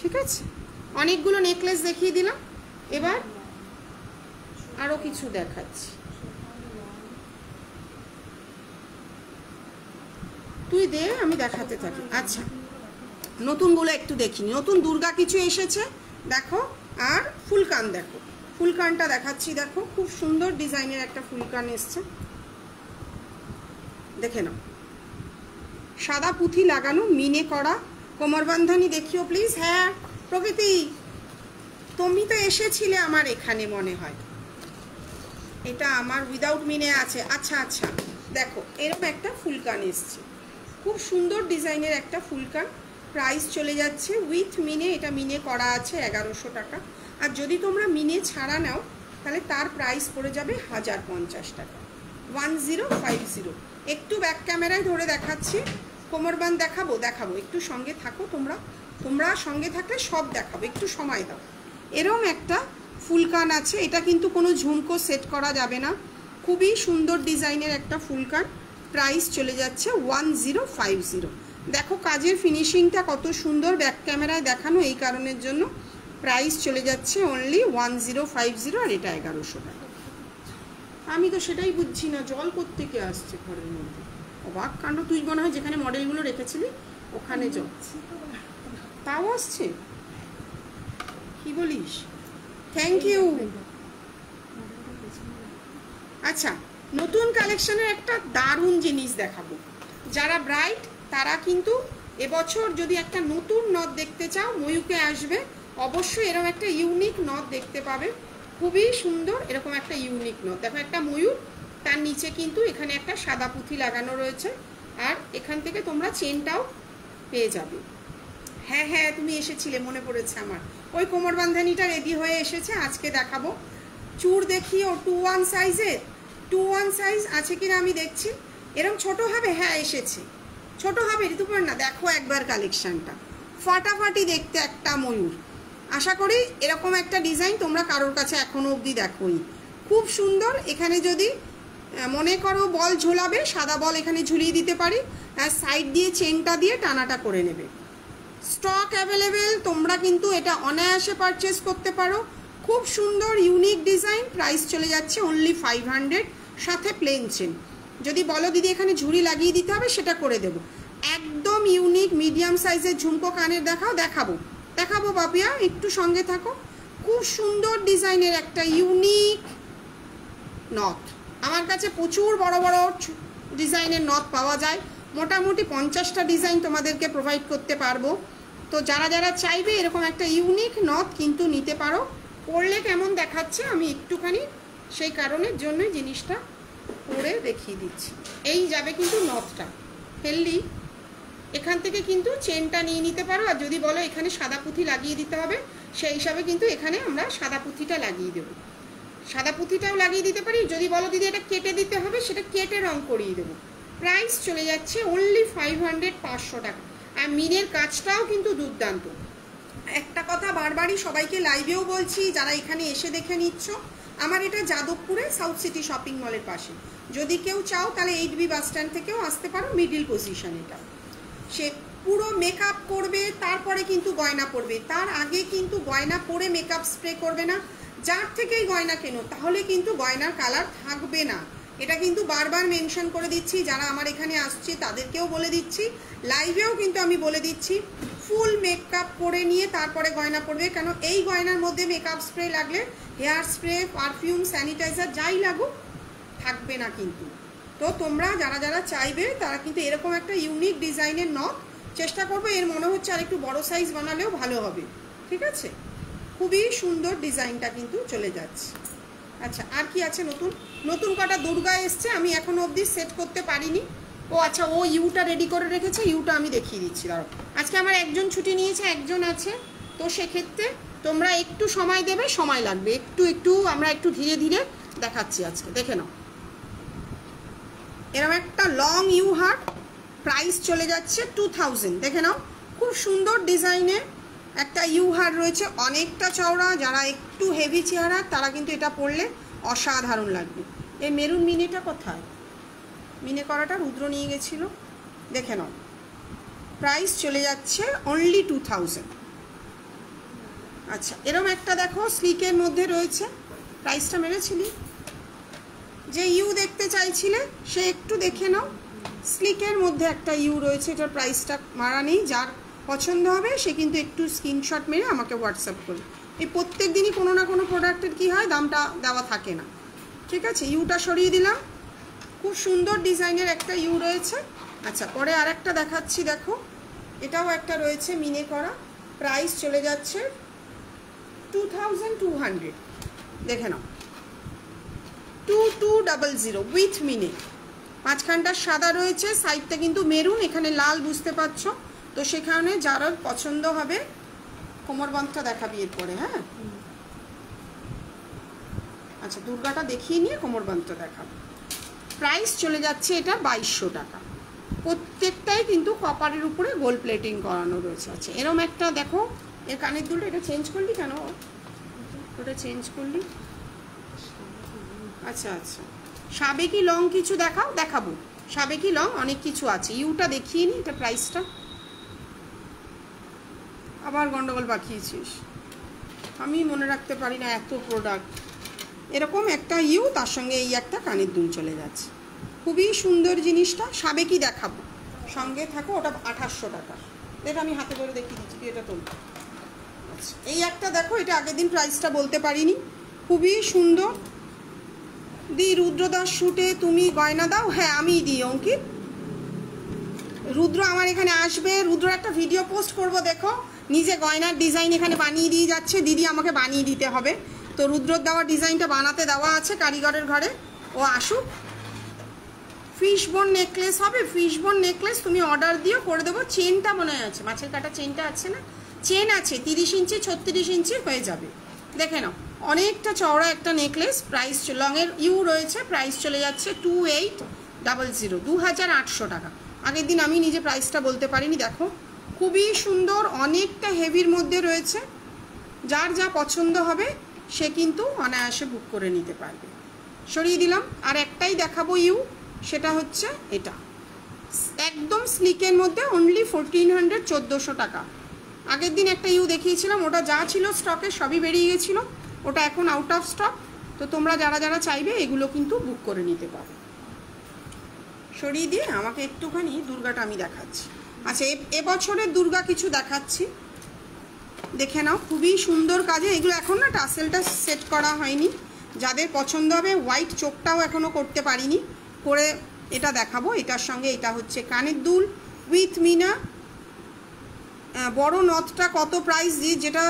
ঠিক আছে, অনেকগুলো নেকলেস দেখিয়ে দিলাম, এবার আরও কিছু দেখাচ্ছি। তুই দে, আমি দেখাতে থাকি। আচ্ছা, নতুনগুলো একটু দেখিনি, নতুন দুর্গা কিছু এসেছে দেখো। আর ফুলকান দেখো, ফুলকানটা দেখাচ্ছি, দেখো খুব সুন্দর ডিজাইনের একটা ফুলকান এসছে, দেখে নাও, সাদা পুঁথি লাগানো, মিনে করা, কোমরবন্ধনী দেখিও প্লিজ। হ্যাঁ প্রকৃতি, তুমি তো এসেছিলে আমার এখানে মনে হয়, এটা আমার উইদাউট মিনে আছে। আচ্ছা আচ্ছা, দেখো এরকম একটা ফুলকান এসছে, খুব সুন্দর ডিজাইনের একটা ফুলকান। প্রাইস চলে যাচ্ছে উইথ মিনে, এটা মিনে করা আছে 1100 টাকা। আর যদি তোমরা মিনে ছাড়া নাও তাহলে তার প্রাইস পড়ে যাবে 1050 টাকা, 1050। একটু ব্যাক ক্যামেরায় ধরে দেখাচ্ছি, কোমরবান দেখাবো, একটু সঙ্গে থাকো তোমরা সঙ্গে থাকলে সব দেখাবো, একটু সময় দাও। এরম একটা ফুলকান আছে, এটা কিন্তু কোনো ঝুমকো সেট করা যাবে না, খুবই সুন্দর ডিজাইনের একটা ফুলকান। প্রাইস চলে যাচ্ছে 1050। দেখো কাজের ফিনিশিংটা কত সুন্দর, ব্যাক ক্যামেরায় দেখানো এই কারণের জন্য। প্রাইস চলে যাচ্ছে অনলি 1050, আর এটা 1100 টাকা। আমি তো সেটাই বুঝছি না, জল কোত্থেকে আসছে ঘরের মধ্যে, অবাক কাণ্ড। তুই মনে হয় যেখানে মডেলগুলো রেখেছিলি ওখানে জল, তাও আসছে, কি বলিস? Thank you. আচ্ছা, নতুন কালেকশনের একটা দারুণ জিনিস দেখাবো। যারা ব্রাইট তারা কিন্তু এবছর যদি একটা নতুন নথ দেখতে চাও, ময়ূকে আসবে অবশ্যই, এরকম একটা ইউনিক নথ দেখতে পাবে, খুবই সুন্দর এরকম একটা ইউনিক নথ। দেখো একটা ময়ূর, তার নিচে কিন্তু এখানে একটা সাদা পুঁথি লাগানো রয়েছে, আর এখান থেকে তোমরা চেনটাও পেয়ে যাবে। হ্যাঁ হ্যাঁ, তুমি এসেছিলে, মনে পড়েছে আমার। ওই কোমরবান্ধানিটা রেডি হয়ে এসেছে, আজকে দেখাবো। চূড় দেখিও 2-1 সাইজের, 2-1 সাইজ আছে কিনা আমি দেখছি। এরকম ছোট হবে? হ্যাঁ এসেছে, ছোট হবে ঋতুপর্ণা। দেখো একবার কালেকশনটা, ফাটাফাটি দেখতে একটা ময়ূর। আশা করি এরকম একটা ডিজাইন তোমরা কারোর কাছে এখনো অবধি দেখোনি, খুব সুন্দর। এখানে যদি মনে করো বল ঝোলাবে, সাদা বল এখানে ঝুলিয়ে দিতে পারি, আর সাইড দিয়ে চেনটা দিয়ে টানাটা করে নেবে। স্টক অ্যাভেলেবেল, তোমরা কিন্তু এটা অনায়াসে পারচেস করতে পারো। খুব সুন্দর ইউনিক ডিজাইন। প্রাইস চলে যাচ্ছে অনলি 500, সাথে প্লেন চেন। যদি বলো দিদি এখানে ঝুড়ি লাগিয়ে দিতে হবে, সেটা করে দেবো। একদম ইউনিক মিডিয়াম সাইজের ঝুমকো কানের দেখাবো বাপিয়া, একটু সঙ্গে থাকো। খুব সুন্দর ডিজাইনের একটা ইউনিক নথ। আমার কাছে প্রচুর বড় বড় ডিজাইনের নথ পাওয়া যায়, মোটামুটি 50টা ডিজাইন তোমাদেরকে প্রোভাইড করতে পারবো। তো যারা যারা চাইবে এরকম একটা ইউনিক নথ কিন্তু নিতে পারো। পরলে কেমন দেখাচ্ছে আমি একটুখানি সেই কারণের জন্যই জিনিসটা পরে দেখিয়ে দিচ্ছি। এই যাবে কিন্তু নথটা ফেললি, এখান থেকে কিন্তু চেনটা নিয়ে নিতে পারো। আর যদি বলো এখানে সাদা পুঁথি লাগিয়ে দিতে হবে, সেই হিসাবে কিন্তু এখানে আমরা সাদা পুঁথিটা লাগিয়ে দেবো, সাদা পুঁথিটাও লাগিয়ে দিতে পারি। যদি বলো দিদি এটা কেটে দিতে হবে, সেটা কেটে রং করিয়ে দেবো। প্রাইস চলে যাচ্ছে অনলি 500, 500 টাকা। আর মিনের কাজটাও কিন্তু দুর্দান্ত। একটা কথা বারবারই সবাইকে লাইভেও বলছি, যারা এখানে এসে দেখে নিচ্ছ, আমার এটা যাদবপুরে সাউথ সিটি শপিং মলের পাশে। যদি কেউ চাও তাহলে 8B বাস স্ট্যান্ড থেকেও আসতে পারো, মিডিল পজিশন। এটা সে পুরো মেকআপ করবে, তারপরে কিন্তু গয়না পরবে, তার আগে কিন্তু গয়না পরে মেকআপ স্প্রে করবে না। যার থেকেই গয়না কেনো তাহলে কিন্তু গয়নার কালার থাকবে না, এটা কিন্তু বারবার মেনশন করে দিচ্ছি। যারা আমার এখানে আসছে তাদেরকেও বলে দিচ্ছি, লাইভেও কিন্তু আমি বলে দিচ্ছি, ফুল মেকআপ করে নিয়ে তারপরে গয়না পরবে। কেন এই গয়নার মধ্যে মেকআপ স্প্রে লাগলে, হেয়ার স্প্রে, পারফিউম, স্যানিটাইজার যাই লাগুক থাকবে না কিন্তু। তো তোমরা যারা যারা চাইবে তারা কিন্তু এরকম একটা ইউনিক ডিজাইনের নথ চেষ্টা করবে। এর মনে হচ্ছে আর একটু বড় সাইজ বানালেও ভালো হবে, ঠিক আছে? খুবই সুন্দর ডিজাইনটা কিন্তু চলে যাচ্ছে। আচ্ছা, আর কি আছে নতুন? নতুন কটা দুর্গা এসছে, আমি এখনো অবধি সেট করতে পারিনি, ও আচ্ছা, ও ইউটা রেডি করে রেখেছে, ইউটা আমি দেখিয়ে দিচ্ছি। দাঁড়াও, আজকে আমার একজন ছুটি নিয়েছে, একজন আছে, তো সেক্ষেত্রে তোমরা একটু সময় দেবে, সময় লাগবে একটু আমরা একটু ধীরে ধীরে দেখাচ্ছি আজকে। দেখে নাও, এরকম একটা লং ইউ হার্ট, প্রাইস চলে যাচ্ছে 2000। দেখে নাও, খুব সুন্দর ডিজাইনের একটা ইউ হার্ট রয়েছে, অনেকটা চওড়া। যারা একটু হেভি চেহারা তারা কিন্তু এটা পরলে অসাধারণ লাগবে। এই মেরুন মিনেটা কোথায়? মিনে করাটা রুদ্র নিয়ে গেছিল। দেখে নাও, প্রাইস চলে যাচ্ছে অনলি 2000। আচ্ছা, এরকম একটা দেখো স্লিকের মধ্যে রয়েছে, প্রাইসটা মেরেছিলি, যে ইউ দেখতে চাইছিলে সে একটু দেখে নাও। স্লিকের মধ্যে একটা ইউ রয়েছে, এটার প্রাইসটা মারা নেই, যার পছন্দ হবে সে কিন্তু একটু স্ক্রিনশট মেরে আমাকে হোয়াটসঅ্যাপ করবে। এই প্রত্যেক দিনই কোনো না কোনো প্রোডাক্টের কী হয়, দামটা দেওয়া থাকে না। ঠিক আছে, ইউটা সরিয়ে দিলাম, খুব সুন্দর ডিজাইনের একটা ইউ রয়েছে। আচ্ছা, পরে আর একটা দেখাচ্ছি, দেখো এটাও একটা রয়েছে মিনে করা, প্রাইস চলে যাচ্ছে 2200। দেখে নাও, 2200 উইথ মিনে। মাঝখানটা সাদা রয়েছে, সাইডটা কিন্তু মেরুন, এখানে লাল বুঝতে পারছো। তো সেখানে যারা পছন্দ হবে, কোমরবন্ধটা দেখাবি এরপরে। হ্যাঁ, আচ্ছা, দুর্গাটা দেখিয়ে নিয়ে কোমরবন্ধটা দেখাবো। প্রাইস চলে যাচ্ছে এটা 2200 টাকা। প্রত্যেকটাই কিন্তু কপারের উপরে গোল্ড প্লেটিং করানো রয়েছে। আচ্ছা, এরম একটা দেখো, এর কানের দুলটা, এটা চেঞ্জ করলি কেন? ওটা চেঞ্জ করলি? আচ্ছা আচ্ছা, সাবেকি লং কিছু দেখাও। দেখাবো, সাবেকি লং অনেক কিছু আছে। ইউটা দেখিয়ে নি, এটা প্রাইসটা আবার গন্ডগোল পাঠিয়েছিস, আমি মনে রাখতে পারি না এত প্রোডাক্ট। এরকম একটা ইউ, তার সঙ্গে এই একটা কানের দুল চলে যাচ্ছে, খুবই সুন্দর জিনিসটা। সাবেকি দেখাবো, সঙ্গে থাকো। ওটা 2800 টাকা। এটা আমি হাতে করে দেখিয়ে দিচ্ছি, এটা তোল। আচ্ছা, এই একটা দেখো, এটা আগের দিন প্রাইসটা বলতে পারিনি, খুবই সুন্দর। দি রুদ্রদাস শুটে তুমি গয়না দাও? হ্যাঁ, আমিই দিই অঙ্কিত। রুদ্র আমার এখানে আসবে, রুদ্র একটা ভিডিও পোস্ট করব, দেখো নিজে গয়নার ডিজাইন এখানে বানিয়ে দিয়ে যাচ্ছে, দিদি আমাকে বানিয়ে দিতে হবে। তো রুদ্রর দেওয়া ডিজাইনটা বানাতে দেওয়া আছে কারিগরের ঘরে, ও আসুক। ফিশ বোন নেকলেস হবে, ফিশ বোন নেকলেস তুমি অর্ডার দিও, করে দেবো। চেনটা মনে আছে, মাছের কাটা চেনটা আছে না? চেন আছে, 30 ইঞ্চি 36 ইঞ্চি হয়ে যাবে। দেখে নাও, অনেকটা চওড়া একটা নেকলেস। প্রাইস লংয়ের ইউ রয়েছে, প্রাইস চলে যাচ্ছে 2800, 2800 টাকা। আগের দিন আমি নিজে প্রাইসটা বলতে পারিনি। দেখো, খুবই সুন্দর, অনেকটা হেভির মধ্যে রয়েছে। যার যা পছন্দ হবে সে কিন্তু অনায়াসে বুক করে নিতে পারবে। সরিয়ে দিলাম, আর একটাই দেখাবো ইউ, সেটা হচ্ছে এটা, একদম স্লিকের মধ্যে, অনলি 1400, 1400 টাকা। আগের দিন একটা ইউ দেখিয়েছিলাম, ওটা যা ছিল স্টকে সবই বেরিয়ে গেছিলো, ওটা এখন আউট অফ স্টক। তো তোমরা যারা যারা চাইবে এগুলো কিন্তু বুক করে নিতে পারো। সরিয়ে দিয়ে আমাকে একটুখানি দুর্গাটা আমি দেখাচ্ছি। আচ্ছা, এবছরের দুর্গা কিছু দেখাচ্ছি, দেখে নাও, খুবই সুন্দর কাজে। এগুলো এখন না টাসেলটা সেট করা হয়নি, যাদের পছন্দ হবে। হোয়াইট চোখটাও এখনও করতে পারিনি, করে এটা দেখাবো। এটার সঙ্গে এটা হচ্ছে কানের দুল উইথ মিনা। বড় নথটা কত প্রাইস দিই, যেটা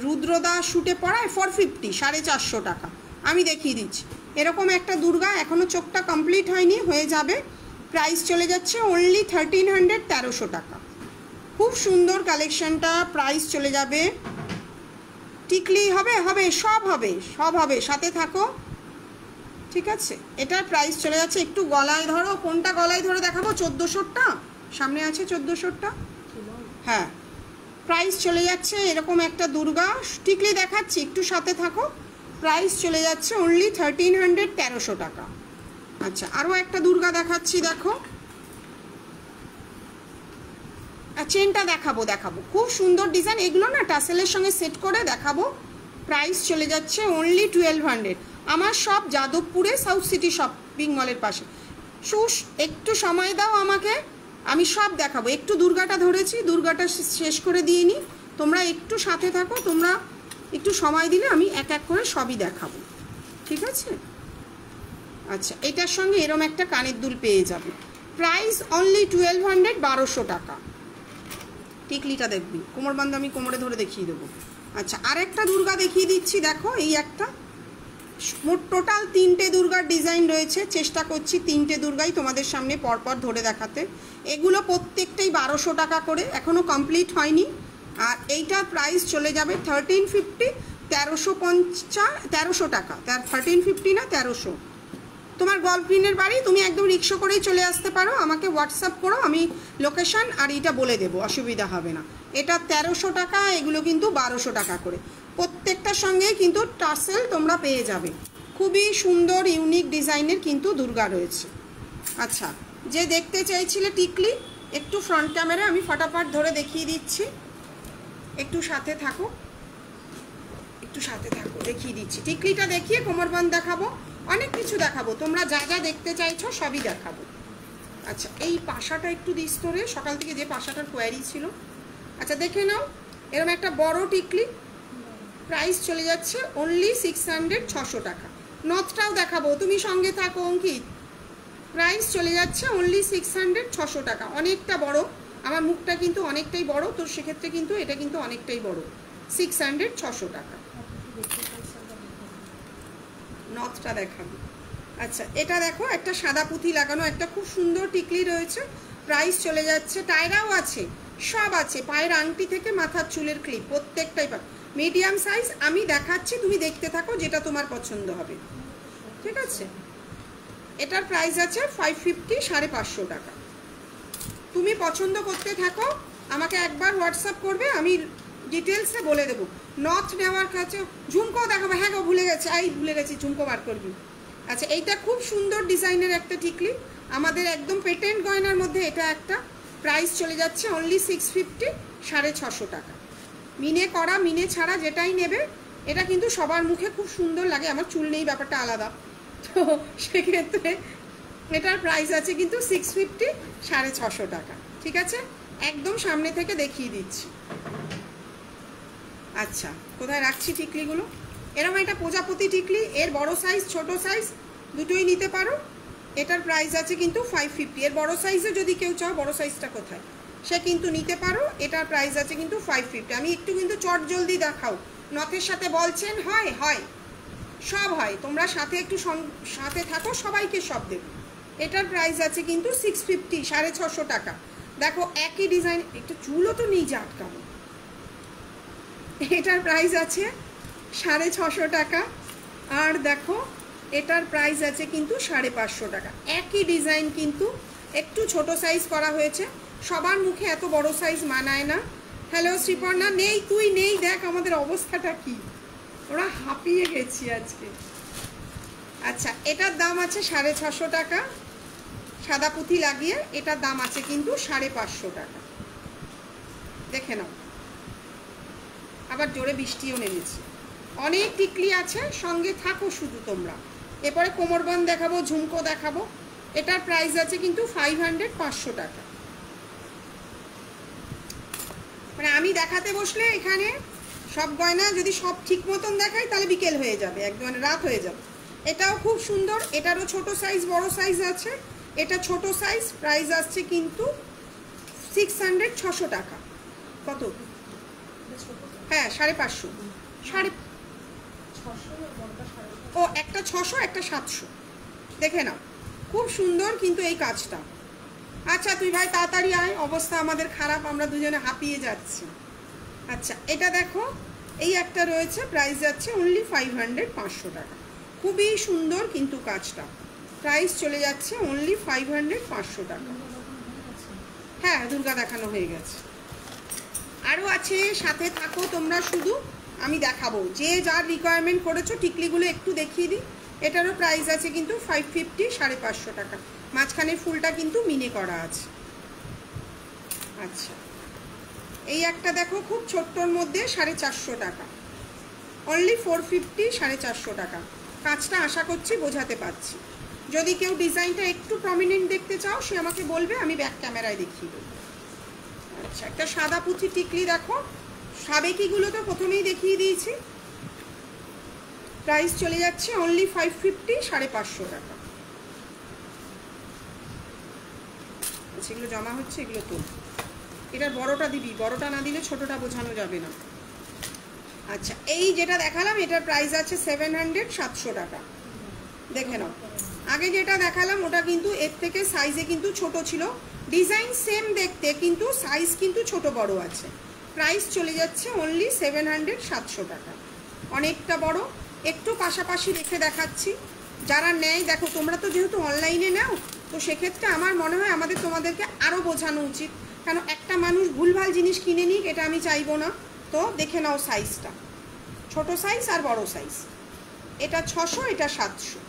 রুদ্রদা শুটে পড়ায় 450, 450 টাকা। আমি দেখিয়ে দিচ্ছি, এরকম একটা দুর্গা, এখনও চোখটা কমপ্লিট হয়নি, হয়ে যাবে। প্রাইস চলে যাচ্ছে অনলি 1300, 1300 টাকা। খুব সুন্দর কালেকশনটা, প্রাইস চলে যাবে। টিকলি হবে, হবে, সব হবে, সব হবে, সাথে থাকো। ঠিক আছে, এটার প্রাইস চলে যাচ্ছে, একটু গলায় ধরো। কোনটা গলায় ধরে দেখাবো? 1400টা সামনে আছে, 1400টা। হ্যাঁ, প্রাইস চলে যাচ্ছে এরকম একটা দুর্গা। টিকলি দেখাচ্ছি, একটু সাথে থাকো। প্রাইস চলে যাচ্ছে অনলি 1300, 1300 টাকা। আচ্ছা, আরও একটা দুর্গা দেখাচ্ছি, দেখো চেনটা দেখাবো, খুব সুন্দর ডিজাইন। এগুলো না টাসেলের সঙ্গে সেট করে দেখাবো। প্রাইস চলে যাচ্ছে অনলি 1200। আমার সব যাদবপুরে, সাউথ সিটি শপিং মলের পাশে। একটু সময় দাও আমাকে, আমি সব দেখাবো। একটু দুর্গাটা ধরেছি, দুর্গাটা শেষ করে দিয়ে নিই, তোমরা একটু সাথে থাকো। তোমরা একটু সময় দিলে আমি এক এক করে সবই দেখাবো, ঠিক আছে? আচ্ছা, এটার সঙ্গে এরম একটা কানের দুল পেয়ে যাবে। প্রাইস অনলি 1200, 1200 টাকা। টিকলিটা দেখবি, কোমরবন্ধ আমি কোমরে ধরে দেখিয়ে দেবো। আচ্ছা, আর একটা দুর্গা দেখিয়ে দিচ্ছি, দেখো এই একটা মোট টোটাল 3টে দুর্গার ডিজাইন রয়েছে, চেষ্টা করছি 3টে দুর্গাই তোমাদের সামনে পরপর ধরে দেখাতে। এগুলো প্রত্যেকটাই 1200 টাকা করে, এখনও কমপ্লিট হয়নি। আর এইটার প্রাইস চলে যাবে 1350, 1350 টাকা, 1350 না 1300। তোমার গল্ফগ্রিনের বাড়ি, তুমি একদম রিক্সা করেই চলে আসতে পারো, আমাকে হোয়াটসঅ্যাপ করো, আমি লোকেশন আর এটা বলে দেবো, অসুবিধা হবে না। এটা 1300 টাকা, এগুলো কিন্তু 1200 টাকা করে। প্রত্যেকটার সঙ্গেই কিন্তু টাসেল তোমরা পেয়ে যাবে। খুবই সুন্দর ইউনিক ডিজাইনের কিন্তু দুর্গা রয়েছে। আচ্ছা, যে দেখতে চাইছিলে টিকলি, একটু ফ্রন্ট ক্যামেরা আমি ফটাফট ধরে দেখিয়ে দিচ্ছি, একটু সাথে থাকো, একটু সাথে থাকো, দেখিয়ে দিচ্ছি। টিকলিটা দেখিয়ে কোমরবন্ধ দেখাবো, অনেক কিছু দেখাবো, তোমরা যা যা দেখতে চাইছো সবই দেখাবো। আচ্ছা, এই পাশাটা একটু দিস্তরে, সকাল থেকে যে পাশাটার কোয়ারি ছিল। আচ্ছা দেখে নাও, এরকম একটা বড় টিকলি, প্রাইস চলে যাচ্ছে অনলি 600, 600 টাকা। নথটাও দেখাবো, তুমি সঙ্গে থাকো অঙ্কিত। প্রাইস চলে যাচ্ছে অনলি 600, 600 টাকা। অনেকটা বড়, আমার মুখটা কিন্তু অনেকটাই বড়, তো সেক্ষেত্রে কিন্তু এটা কিন্তু অনেকটাই বড়। 600, 600 টাকা। নথটা দেখাবো। আচ্ছা, এটা দেখো, একটা সাদা পুঁথি লাগানো একটা খুব সুন্দর টিকলি রয়েছে, প্রাইস চলে যাচ্ছে, টায়রাও আছে, সব আছে, পায়ের আংটি থেকে মাথার চুলের ক্লিপ প্রত্যেকটাই মিডিয়াম সাইজ। আমি দেখাচ্ছি, তুমি দেখতে থাকো, যেটা তোমার পছন্দ হবে, ঠিক আছে। এটার প্রাইস আছে 550, 550 টাকা। তুমি পছন্দ করতে থাকো, আমাকে একবার হোয়াটসঅ্যাপ করবে, আমি ডিটেলসে বলে দেবো। নথ নেওয়ার কাছে ঝুমকো দেখাবো, হ্যাঁ গো ভুলে গেছি, ভুলে গেছি, ঝুমকো বার করবি। আচ্ছা, এইটা খুব সুন্দর ডিজাইনের একটা টিকলি, আমাদের একদম পেটেন্ট গয়নার মধ্যে এটা একটা। প্রাইস চলে যাচ্ছে অনলি 650, 650 টাকা। মিনে করা, মিনে ছাড়া যেটাই নেবে, এটা কিন্তু সবার মুখে খুব সুন্দর লাগে। আমার চুল নেই, ব্যাপারটা আলাদা, তো সেক্ষেত্রে এটার প্রাইস আছে কিন্তু 650, 650 টাকা, ঠিক আছে। একদম সামনে থেকে দেখিয়ে দিচ্ছি। আচ্ছা, কোথায় রাখছি টিকলিগুলো? এরকম একটা প্রজাপতি টিকলি, এর বড় সাইজ ছোট সাইজ দুটোই নিতে পারো। এটার প্রাইস আছে কিন্তু 550। এর বড় সাইজে যদি কেউ চাও, বড় সাইজটা কোথায়, সে কিন্তু নিতে পারো। এটার প্রাইস আছে কিন্তু 550। আমি একটু কিন্তু চট জলদি দেখাও, নথের সাথে বলছেন হয় হয়, সব হয়, তোমরা সাথে একটু সাথে থাকো, সবাইকে সব দেবো। এটার প্রাইস আছে কিন্তু 650, 650 টাকা। দেখো একই ডিজাইন, একটু চুলও তো নেই যে আটকাবো। এটার প্রাইস আছে 650 টাকা। আর দেখো এটার প্রাইস আছে কিন্তু 550 টাকা। একই ডিজাইন কিন্তু একটু ছোট সাইজ করা হয়েছে, সবার মুখে এত বড় সাইজ মানায় না। হ্যালো শ্রীপর্ণা, নেই তুই নেই, দেখ আমাদের অবস্থাটা কি, ওরা হাঁপিয়ে গেছি আজকে। আচ্ছা, এটার দাম আছে 650 টাকা, সাদা পুঁথি লাগিয়ে। এটার দাম আছে কিন্তু 550 টাকা। দেখে নাও, আবার জোরে বৃষ্টিও নেমেছে। অনেক টিকলি আছে, সঙ্গে থাকো শুধু তোমরা। এরপরে কোমরবন্ধ দেখাবো, ঝুমকো দেখাবো। এটার প্রাইস আছে কিন্তু 500, 500 টাকা। মানে আমি দেখাতে বসলে এখানে সব গয়না যদি সব ঠিক মতন দেখাই, তাহলে বিকেল হয়ে যাবে, একদম মানে রাত হয়ে যাবে। এটাও খুব সুন্দর, এটারও ছোট সাইজ বড় সাইজ আছে। এটা ছোট সাইজ, প্রাইস আসছে কিন্তু 600, 600 টাকা। কত? হ্যাঁ 550, ও একটা 600, একটা 700। দেখে নাও, খুব সুন্দর কিন্তু এই কাজটা। আচ্ছা তুই ভাই তাড়াতাড়ি আয়, অবস্থা আমাদের খারাপ, আমরা দুজনে হাঁপিয়ে যাচ্ছি। আচ্ছা, এটা দেখো, এই একটা রয়েছে, প্রাইস যাচ্ছে অনলি 500, 500 টাকা। খুবই সুন্দর কিন্তু কাজটা, প্রাইস চলে যাচ্ছে অনলি 500, 500 টাকা। হ্যাঁ, দুর্গা দেখানো হয়ে গেছে, আরও আছে, সাথে থাকো তোমরা শুধু, আমি দেখাবো। যে যার রিকোয়ারমেন্ট করেছো টিকলিগুলো একটু দেখিয়ে দিই। এটারও প্রাইস আছে কিন্তু 550, 550 টাকা। মাঝখানে ফুলটা কিন্তু মিনে করা আছে। আচ্ছা, এই একটা দেখো, খুব ছোট্টর মধ্যে 450 টাকা, অনলি 450, 450 টাকা। কাজটা আশা করছি বোঝাতে পারছি। যদি কেউ ডিজাইনটা একটু প্রমিনেন্ট দেখতে চাও, সে আমাকে বলবে, আমি ব্যাক ক্যামেরায় দেখিয়ে দেবো। আচ্ছা, একটা সাদা পুঁথি টিকলি দেখো, সাবেকিগুলো তো প্রথমেই দেখিয়ে দিয়েছি। প্রাইস চলে যাচ্ছে অনলি 550, 550 টাকা। সেগুলো জমা হচ্ছে, এগুলো তো এটার বড়টা দিবি, বড়টা না দিলে ছোটটা বোঝানো যাবে না। আচ্ছা, এই যেটা দেখালাম এটার প্রাইস আছে 700, 700 টাকা। দেখে নাও, আগে যেটা দেখালাম ওটা কিন্তু এর থেকে সাইজে কিন্তু ছোট ছিল, ডিজাইন সেম দেখতে কিন্তু সাইজ কিন্তু ছোট বড় আছে। প্রাইস চলে যাচ্ছে অনলি 700, 700 টাকা। অনেকটা বড়, একটু পাশাপাশি রেখে দেখাচ্ছি। যারা নেয় দেখো, তোমরা তো যেহেতু অনলাইনে নাও, তো সেক্ষেত্রে আমার মনে হয় তোমাদেরকে আরও বোঝানো উচিত, কেন একটা মানুষ ভুলভাল জিনিস কিনে নিক, এটা আমি চাইবো না। তো দেখে নাও সাইজটা, ছোট সাইজ আর বড় সাইজ। এটা 600, এটা 700।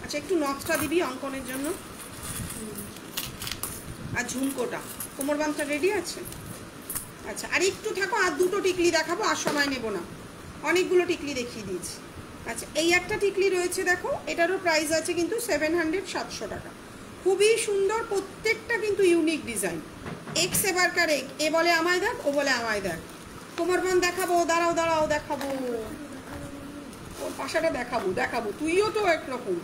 আচ্ছা, একটু নথটা দিবি অঙ্কনের জন্য, আর ঝুমকোটা, কোমর বাঁধটা রেডি আছে? আচ্ছা, আর একটু থাকো, আর দুটো টিকলি দেখাবো, আর সময় নেব না, অনেকগুলো টিকলি দেখিয়ে দিয়েছি। আচ্ছা, এই একটা টিকলি রয়েছে দেখো, এটারও প্রাইস আছে কিন্তু 700, 700 টাকা। খুবই সুন্দর, প্রত্যেকটা কিন্তু ইউনিক ডিজাইন। এক্স এবারকার এক, এ বলে আমায় দেখ, ও বলে আমায় দেখ। কোমরবন্ধ দেখাবো, দাঁড়াও দাঁড়াও দেখাবো, ওর পাশাটা দেখাবো দেখাবো, তুইও তো একরকম।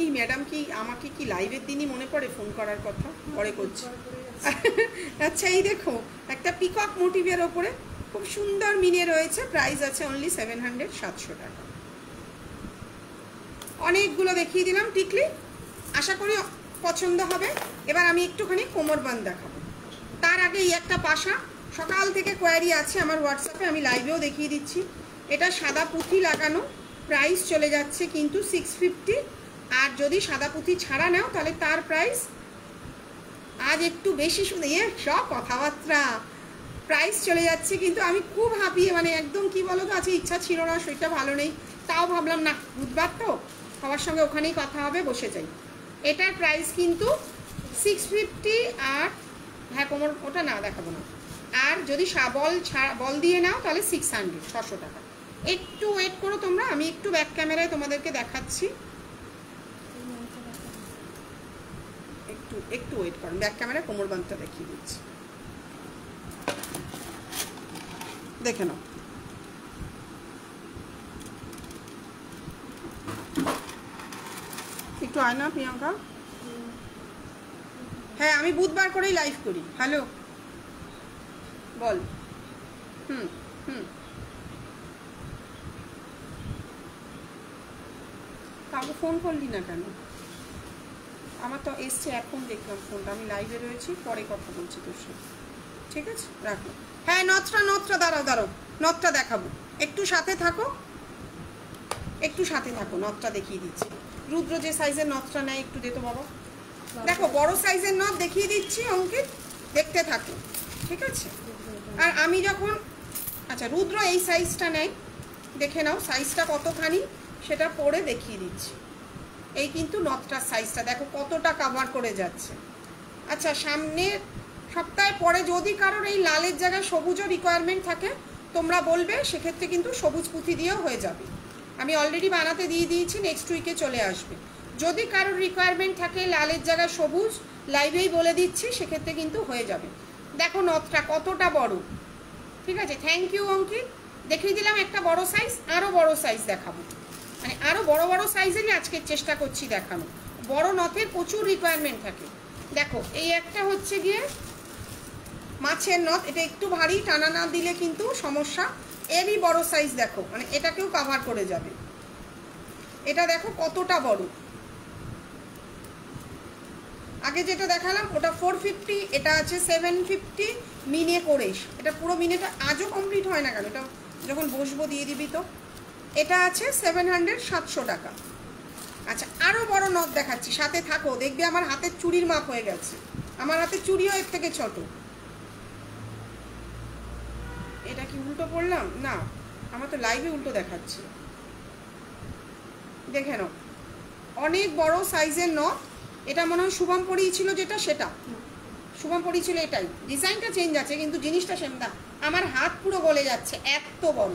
এই ম্যাডাম কি আমাকে কি লাইভের দিনই মনে পড়ে ফোন করার কথা, পরে করছি। আচ্ছা, এই দেখো একটা পিকক মোটিভের ওপরে খুব সুন্দর মিনে রয়েছে, প্রাইস আছে অনলি 700, 700 টাকা। অনেকগুলো দেখিয়ে দিলাম টিকলি, আশা করি পছন্দ হবে। এবার আমি একটুখানি কোমরবন্ধ দেখাবো। তার আগে এই একটা পাশা, সকাল থেকে কোয়ারি আছে আমার হোয়াটসঅ্যাপে, আমি লাইভেও দেখিয়ে দিচ্ছি। এটা সাদা পুঁথি লাগানো, প্রাইস চলে যাচ্ছে কিন্তু 650। আর যদি সাদা পুঁথি ছাড়া নাও তাহলে তার প্রাইস আজ একটু বেশি শুনে সব কথাবার্তা, প্রাইস চলে যাচ্ছে কিন্তু আমি খুব হাঁপিয়ে, মানে একদম কি বলো তো, আজকে ইচ্ছা ছিল না, শরীরটা ভালো নেই, তাও ভাবলাম না বুধবার তো সবার সঙ্গে ওখানেই কথা হবে, বসে যাই। এটার প্রাইস কিন্তু 650। আর হ্যাঁ, কোমর ওটা না দেখাবো না। আর যদি বল দিয়ে নাও তাহলে 600, 600 টাকা। একটু ওয়েট করো তোমরা, আমি একটু ব্যাক ক্যামেরায় তোমাদেরকে দেখাচ্ছি। একটু ওয়েট করুন, ব্যাক ক্যামেরায় কোমরবন্ধটা দেখিয়ে দিচ্ছি, দেখে নাও। একটু আয় না প্রিয়াঙ্কা। হ্যাঁ, আমি বুধবার করেই লাইভ করি। হ্যালো বল। হুম হুম, কাউকে ফোন করলি না কেন? আমার তো এসছে, এখন দেখলাম ফোনটা, আমি লাইভে রয়েছি, পরে কথা বলছি তোর সাথে, ঠিক আছে রাখো। হ্যাঁ, নথটা দাঁড়াও, নথটা দেখাবো, একটু সাথে থাকো, নথটা দেখিয়ে দিচ্ছি। রুদ্র যে সাইজের নথটা নেয় একটু দে তো বাবা। দেখো, বড় সাইজের নথ দেখিয়ে দিচ্ছি অঙ্কিত, দেখতে থাকো, ঠিক আছে? আর আমি যখন, আচ্ছা রুদ্র এই সাইজটা নেয়, দেখে নাও সাইজটা কতখানি, সেটা পরে দেখিয়ে দিচ্ছি। এই কিন্তু নথটার সাইজটা দেখো কতটা কভার করে যাচ্ছে। আচ্ছা, সামনের সপ্তাহে পরে যদি কারোর এই লালের জায়গায় সবুজও রিকোয়ারমেন্ট থাকে তোমরা বলবে, সেক্ষেত্রে কিন্তু সবুজ পুঁথি দিয়েও হয়ে যাবে। আমি অলরেডি বানাতে দিয়ে দিয়েছি, নেক্সট উইকে চলে আসবে। যদি কারোর রিকোয়ারমেন্ট থাকে লালের জায়গায় সবুজ, লাইভেই বলে দিচ্ছি, সেক্ষেত্রে কিন্তু হয়ে যাবে। দেখো নথটা কতটা বড়, ঠিক আছে? থ্যাংক ইউ অঙ্কিত। দেখিয়ে দিলাম একটা বড় সাইজ, আরও বড় সাইজ দেখাবো, মানে আরও বড় সাইজেরই আজকে চেষ্টা করছি দেখানো। বড় নথের প্রচুর রিকোয়ারমেন্ট থাকে। দেখো, এই একটা হচ্ছে গিয়ে মাছের নথ, এটা একটু ভারী, টানা না দিলে কিন্তু সমস্যা। এরই বড় সাইজ দেখো, মানে এটাকেও কভার করে যাবে। এটা দেখো কতটা বড়। আগে যেটা দেখালাম ওটা 450, এটা আছে 750 মিনে করে। এটা পুরো মিনেটা আজও কমপ্লিট হয় না কেন, এটা যখন বসবো দিয়ে দিবি তো। এটা আছে 700, 700 টাকা। আচ্ছা, আরও বড় নথ দেখাচ্ছি, সাথে থাকো, দেখবে আমার হাতের চুড়ির মাপ হয়ে গেছে, আমার হাতের চুড়িও এর থেকে ছোট। এটা কি উল্টো পড়লাম? না, আমার তো লাইভে উল্টো দেখাচ্ছে, দেখে নাও অনেক বড় সাইজের নথ। এটা মনে হয় শুভম পরিয়েছিল, যেটা সেটা শুভম পরিয়েছিল, এটাই ডিজাইনটা চেঞ্জ আছে কিন্তু জিনিসটা সেম। দা আমার হাত পুরো গলে যাচ্ছে, এত বড়।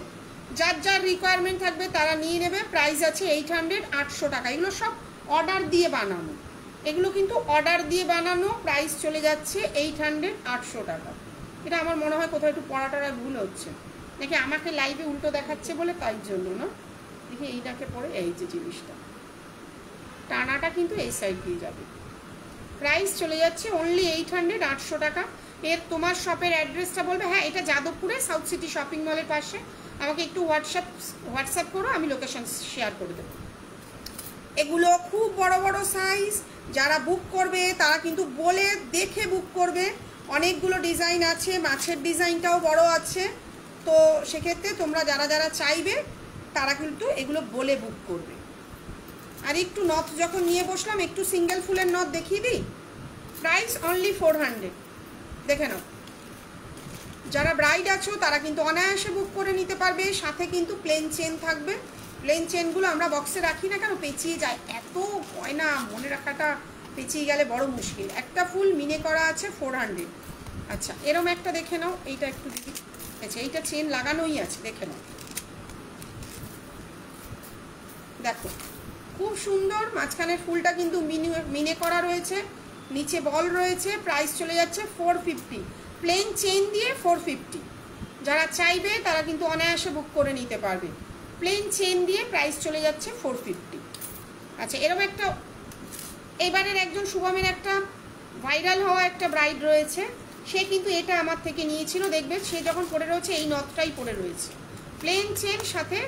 যার যার রিকোয়ারমেন্ট থাকবে তারা নিয়ে নেবে। প্রাইস আছে 800, 800 টাকা। এগুলো সব অর্ডার দিয়ে বানানো, এগুলো কিন্তু অর্ডার দিয়ে বানানো। প্রাইস চলে যাচ্ছে 800, 800 টাকা। এটা আমার মনে হয় কোথাও একটু পড়াটায় ভুল হচ্ছে, দেখি আমাকে লাইভে উল্টো দেখাচ্ছে বলে, তাই জন্য না। দেখি এইটাকে পরে, এই যে জিনিসটা টানাটা কিন্তু এই সাইড দিয়ে যাবে। প্রাইস চলে যাচ্ছে অনলি 800, 800 টাকা। এর তোমার শপের অ্যাড্রেসটা বলবে। হ্যাঁ, এটা যাদবপুরে সাউথ সিটি শপিং মলের পাশে। আমাকে একটু হোয়াটসঅ্যাপ করো, আমি লোকেশন শেয়ার করে দেবো। এগুলো খুব বড় বড় সাইজ, যারা বুক করবে তারা কিন্তু বলে দেখে বুক করবে। অনেকগুলো ডিজাইন আছে, মাছের ডিজাইনটাও বড় আছে, তো সেক্ষেত্রে তোমরা যারা যারা চাইবে তারা কিন্তু এগুলো বলে বুক করবে। আর একটু নথ যখন নিয়ে বসলাম, একটু সিঙ্গেল ফুলের নথ দেখিয়ে দিই। প্রাইস অনলি 400, দেখে নাও। যারা ব্রাইড আছো তারা কিন্তু অনায়াসে বুক করে নিতে পারবে। সাথে কিন্তু প্লেন চেন থাকবে। প্লেন চেনগুলো আমরা বক্সে রাখি না কেন, পেঁচিয়ে যায়, এত গয়না মনে রাখাটা পেঁচিয়ে গেলে বড় মুশকিল। একটা ফুল মিনে করা আছে 400। আচ্ছা, এরম একটা দেখে নাও, এইটা একটু দিদি। আচ্ছা, এইটা চেন লাগানোই আছে, দেখে নাও। দেখো খুব সুন্দর, মাঝখানের ফুলটা কিন্তু মিনে করা রয়েছে, নিচে বল রয়েছে। প্রাইস চলে যাচ্ছে 450, প্লেন চেন দিয়ে 450। যারা চাইবে তারা কিন্তু অনায়াসে বুক করে নিতে পারবে। প্লেন চেন দিয়ে প্রাইস চলে যাচ্ছে 450। আচ্ছা, এরকম একটা এবারের একজন শুভমের একটা ভাইরাল হওয়া একটা ব্রাইড রয়েছে, সে কিন্তু এটা আমার থেকে নিয়েছিল। দেখবে সে যখন পরে রয়েছে এই নথটাই পরে রয়েছে, প্লেন চেন সাথে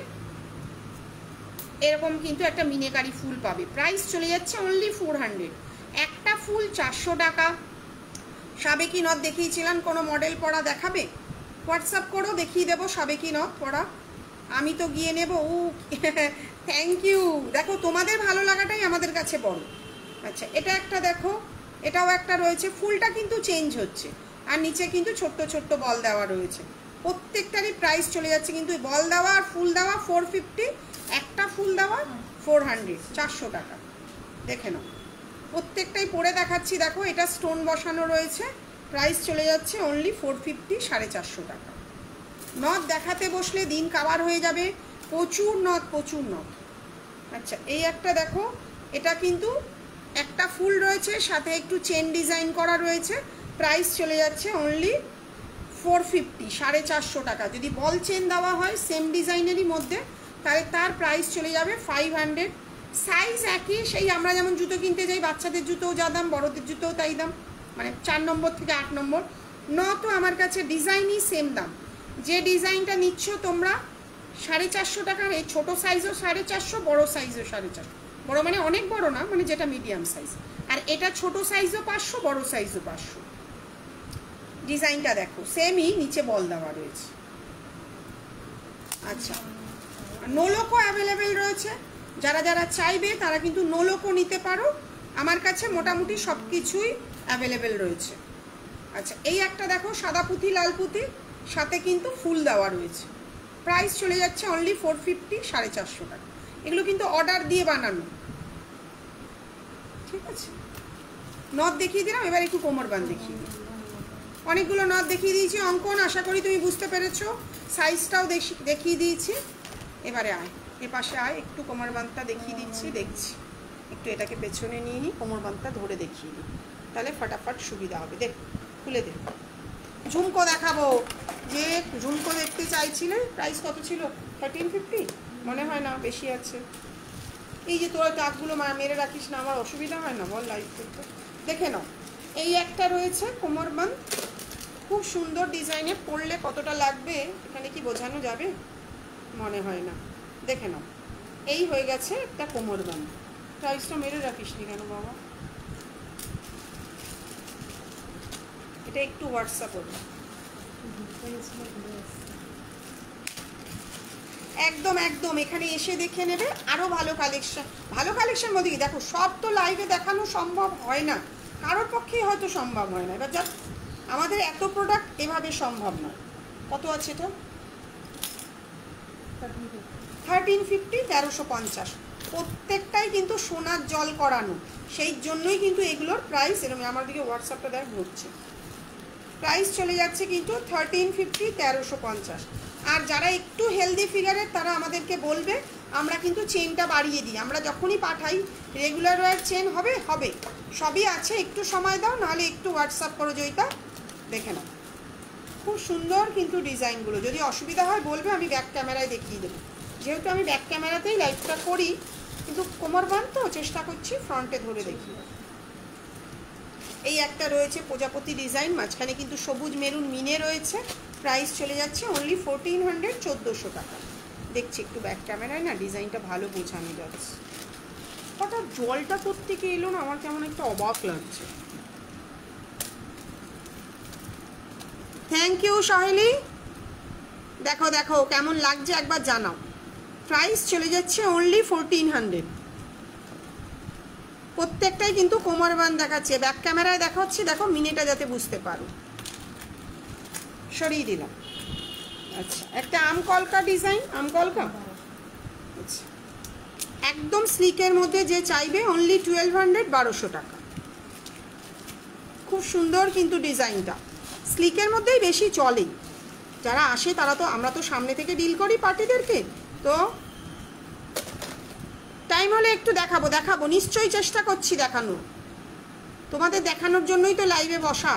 এরকম কিন্তু একটা মিনেকারি ফুল পাবে। প্রাইস চলে যাচ্ছে অনলি 400। একটা ফুল 400 টাকা। সাবেকি নথ দেখিয়েছিলাম, কোনো মডেল পরা দেখাবে? হোয়াটসঅ্যাপ করো, দেখিয়ে দেবো সাবেকি নথ পরা। আমি তো গিয়ে নেব। ও থ্যাংক ইউ। দেখো তোমাদের ভালো লাগাটাই আমাদের কাছে বড়। আচ্ছা, এটা একটা দেখো, এটাও একটা রয়েছে, ফুলটা কিন্তু চেঞ্জ হচ্ছে আর নিচে কিন্তু ছোট্ট ছোট্ট বল দেওয়া রয়েছে। প্রত্যেকটারই প্রাইস চলে যাচ্ছে কিন্তু বল দেওয়া আর ফুল দেওয়া 450, একটা ফুল দেওয়া 400, 400 টাকা। দেখে নাও, প্রত্যেকটাই পরে দেখাচ্ছি। দেখো এটা স্টোন বসানো রয়েছে, প্রাইস চলে যাচ্ছে অনলি 450, 450 টাকা। নথ দেখাতে বসলে দিন কাবার হয়ে যাবে, প্রচুর নথ, প্রচুর নথ। আচ্ছা, এই একটা দেখো, এটা কিন্তু একটা ফুল রয়েছে, সাথে একটু চেন ডিজাইন করা রয়েছে। প্রাইস চলে যাচ্ছে অনলি 450, 450 টাকা। যদি বল চেন দেওয়া হয় সেম ডিজাইনেরই মধ্যে, তাহলে তার প্রাইস চলে যাবে 500। সাইজ একই, সেই আমরা যেমন জুতো কিনতে যাই, বাচ্চাদের জুতোও যা দাম, বড়দের জুতোও তাই দাম, মানে 4 নম্বর থেকে 8 নম্বর। তো আমার কাছে ডিজাইনই সেম দাম। যে ডিজাইনটা নিচ্ছ তোমরা 450 টাকার, এই ছোটো সাইজও 450, বড় সাইজও 450। বড় মানে অনেক বড় না, মানে যেটা মিডিয়াম সাইজ। আর এটা ছোট সাইজও 500, বড় সাইজও 500। ডিজাইনটা দেখো সেমই, নিচে বল দেওয়া রয়েছে। আচ্ছা, নোলকও অ্যাভেলেবেল রয়েছে। যারা যারা চাইবে তারা কিন্তু নোলকও নিতে পারো, আমার কাছে মোটামুটি সব কিছুই অ্যাভেলেবেল রয়েছে। আচ্ছা, এই একটা দেখো, সাদা পুঁথি লাল পুঁথি, সাথে কিন্তু ফুল দেওয়া রয়েছে। প্রাইস চলে যাচ্ছে অনলি 450, 450 টাকা। এগুলো কিন্তু অর্ডার দিয়ে বানানো, ঠিক আছে। নথ দেখিয়ে দিলাম, এবার একটু কোমর বাঁধ দেখিয়ে দিই। অনেকগুলো নথ দেখিয়ে দিয়েছি। অঙ্কন, আশা করি তুমি বুঝতে পেরেছো, সাইজটাও দেখিয়ে দিয়েছি। এবারে আয়, এ পাশে আয়, একটু কোমর বাঁধটা দেখিয়ে দিচ্ছি। দেখছি, একটু এটাকে পেছনে নিয়ে নিই, কোমর বাঁধটা ধরে দেখিয়ে দিই, তাহলে ফটাফট সুবিধা হবে। দেখ, খুলে দে। ঝুমকো দেখাবো, যে ঝুমকো দেখতে চাইছিলে। প্রাইস কত ছিল? 1350, মনে হয় না, বেশি আছে। এই যে তোরা টাকগুলো মেরে রাখিস না, আমার অসুবিধা হয় না বল লাইভ করতে। দেখে নাও, এই একটা রয়েছে কোমর বাঁধ, খুব সুন্দর ডিজাইনে। পরলে কতটা লাগবে এখানে কি বোঝানো যাবে? মনে হয় না। দেখে নাও, এই হয়ে গেছে একটা কোমর বাঁধ। প্রাইসটা মেরে রাখিস নি কেন বাবা? এটা একটু হোয়াটসঅ্যাপ করবে। একদম একদম, এখানে এসে দেখে নেবে। আরও ভালো কালেকশন বলতে কি, দেখো সব তো লাইভে দেখানো সম্ভব হয় না, কারোর পক্ষেই হয়তো সম্ভব হয় না। এবার যা আমাদের এত প্রোডাক্ট এভাবে সম্ভব নয়। কত আছে এটা? 1350, 1350। প্রত্যেকটাই কিন্তু সোনার জল করানো, সেই জন্যই কিন্তু এগুলোর প্রাইস এরকম। আমার দিকে হোয়াটসঅ্যাপটা দেখ ঘুরছে। প্রাইস চলে যাচ্ছে কিন্তু 1350, 1350। আর যারা একটু হেলদি ফিগারের তারা আমাদেরকে বলবে, আমরা কিন্তু চেনটা বাড়িয়ে দিই। আমরা যখনই পাঠাই, রেগুলার ওয়ার চেন হবে, সবই আছে। একটু সময় দাও, নাহলে একটু হোয়াটসঅ্যাপ করো জয়িতা, দেখে নাও। খুব সুন্দর কিন্তু ডিজাইনগুলো। যদি অসুবিধা হয় বলবে, আমি ব্যাক ক্যামেরায় দেখিয়ে দেবো। যেহেতু আমি ব্যাক ক্যামেরাতেই লাইভটা করি, কিন্তু কোমর বাঁধ তো চেষ্টা করছি ফ্রন্টে ধরে দেখিয়ে। এই একটা রয়েছে প্রজাপতি ডিজাইন, মাঝখানে কিন্তু সবুজ মেরুন মিনে রয়েছে। প্রাইস চলে যাচ্ছে অনলি 1400, 1400 টাকা। দেখছি একটু ব্যাক ক্যামেরায় না ডিজাইনটা ভালো বোঝানো যাচ্ছে। হঠাৎ জলটা কোত্থেকে এলো না, আমার কেমন একটা অবাক লাগছে। Thank you Saheli. দেখো দেখো কেমন লাগছে একবার জানাও। প্রাইস চলে যাচ্ছে অনলি 1400। প্রত্যেকটাই কিন্তু কোমরবান্ধ দেখাচ্ছে, ব্যাক ক্যামেরায় দেখাচ্ছি, দেখো মিনিটা যাতে বুঝতে পারো। সরিয়ে দিলাম। আচ্ছা, একটা আমকলকা ডিজাইন, আমকলকা। আচ্ছা, একদম স্লিকের মধ্যে যে চাইবে অনলি 1200, 1200 টাকা। খুব সুন্দর কিন্তু ডিজাইনটা, স্লিকের মধ্যেই বেশি চলে। যারা আসে তারা তো, আমরা তো সামনে থেকে ডিল করি পার্টিদেরকে, তো টাইম হলে একটু দেখাবো, নিশ্চয়ই চেষ্টা করছি দেখানোর। তোমাদের দেখানোর জন্যই তো লাইভে বসা।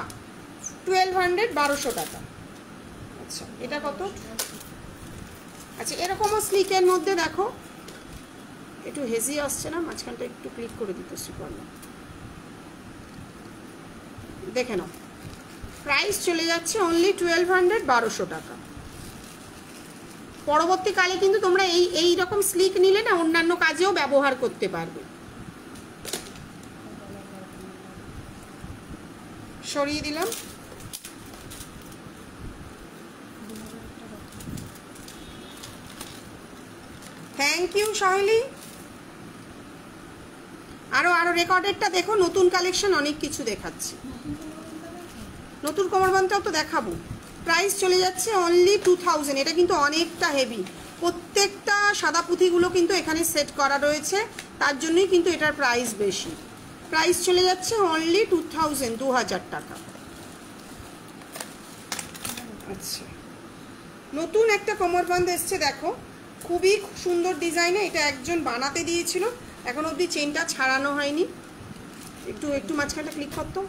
1200, 1200 টাকা। আচ্ছা, এটা কত? আচ্ছা, এরকমও স্লিকের মধ্যে দেখো, একটু হেজি আসছে না, মাঝখানটা একটু ক্লিক করে দিতেছি পারলাম। দেখে নাও, প্রাইস চলে যাচ্ছে অনলি 1200, 1200 টাকা। পরবর্তীকালে কিন্তু তোমরা এই রকম স্লিক নিলে না অন্যান্য কাজেও ব্যবহার করতে পারবে। সরিয়ে দিলাম। Thank you Saheli. আরো রেকর্ডেরটা দেখো, নতুন কালেকশন অনেক কিছু দেখাচ্ছি। নতুন কোমরবন্ধটাও তো দেখাবো। প্রাইস চলে যাচ্ছে অনলি 2000। এটা কিন্তু অনেকটা হেভি, প্রত্যেকটা সাদা পুঁথিগুলো কিন্তু এখানে সেট করা রয়েছে, তার জন্যই কিন্তু এটার প্রাইস বেশি। প্রাইস চলে যাচ্ছে অনলি 2000, 2000 টাকা। আচ্ছা, নতুন একটা কোমরবন্ধ এসছে দেখো, খুবই সুন্দর ডিজাইনে। এটা একজন বানাতে দিয়েছিল, এখন অবধি চেনটা ছাড়ানো হয়নি। একটু মাঝখানটা ক্লিক করতো।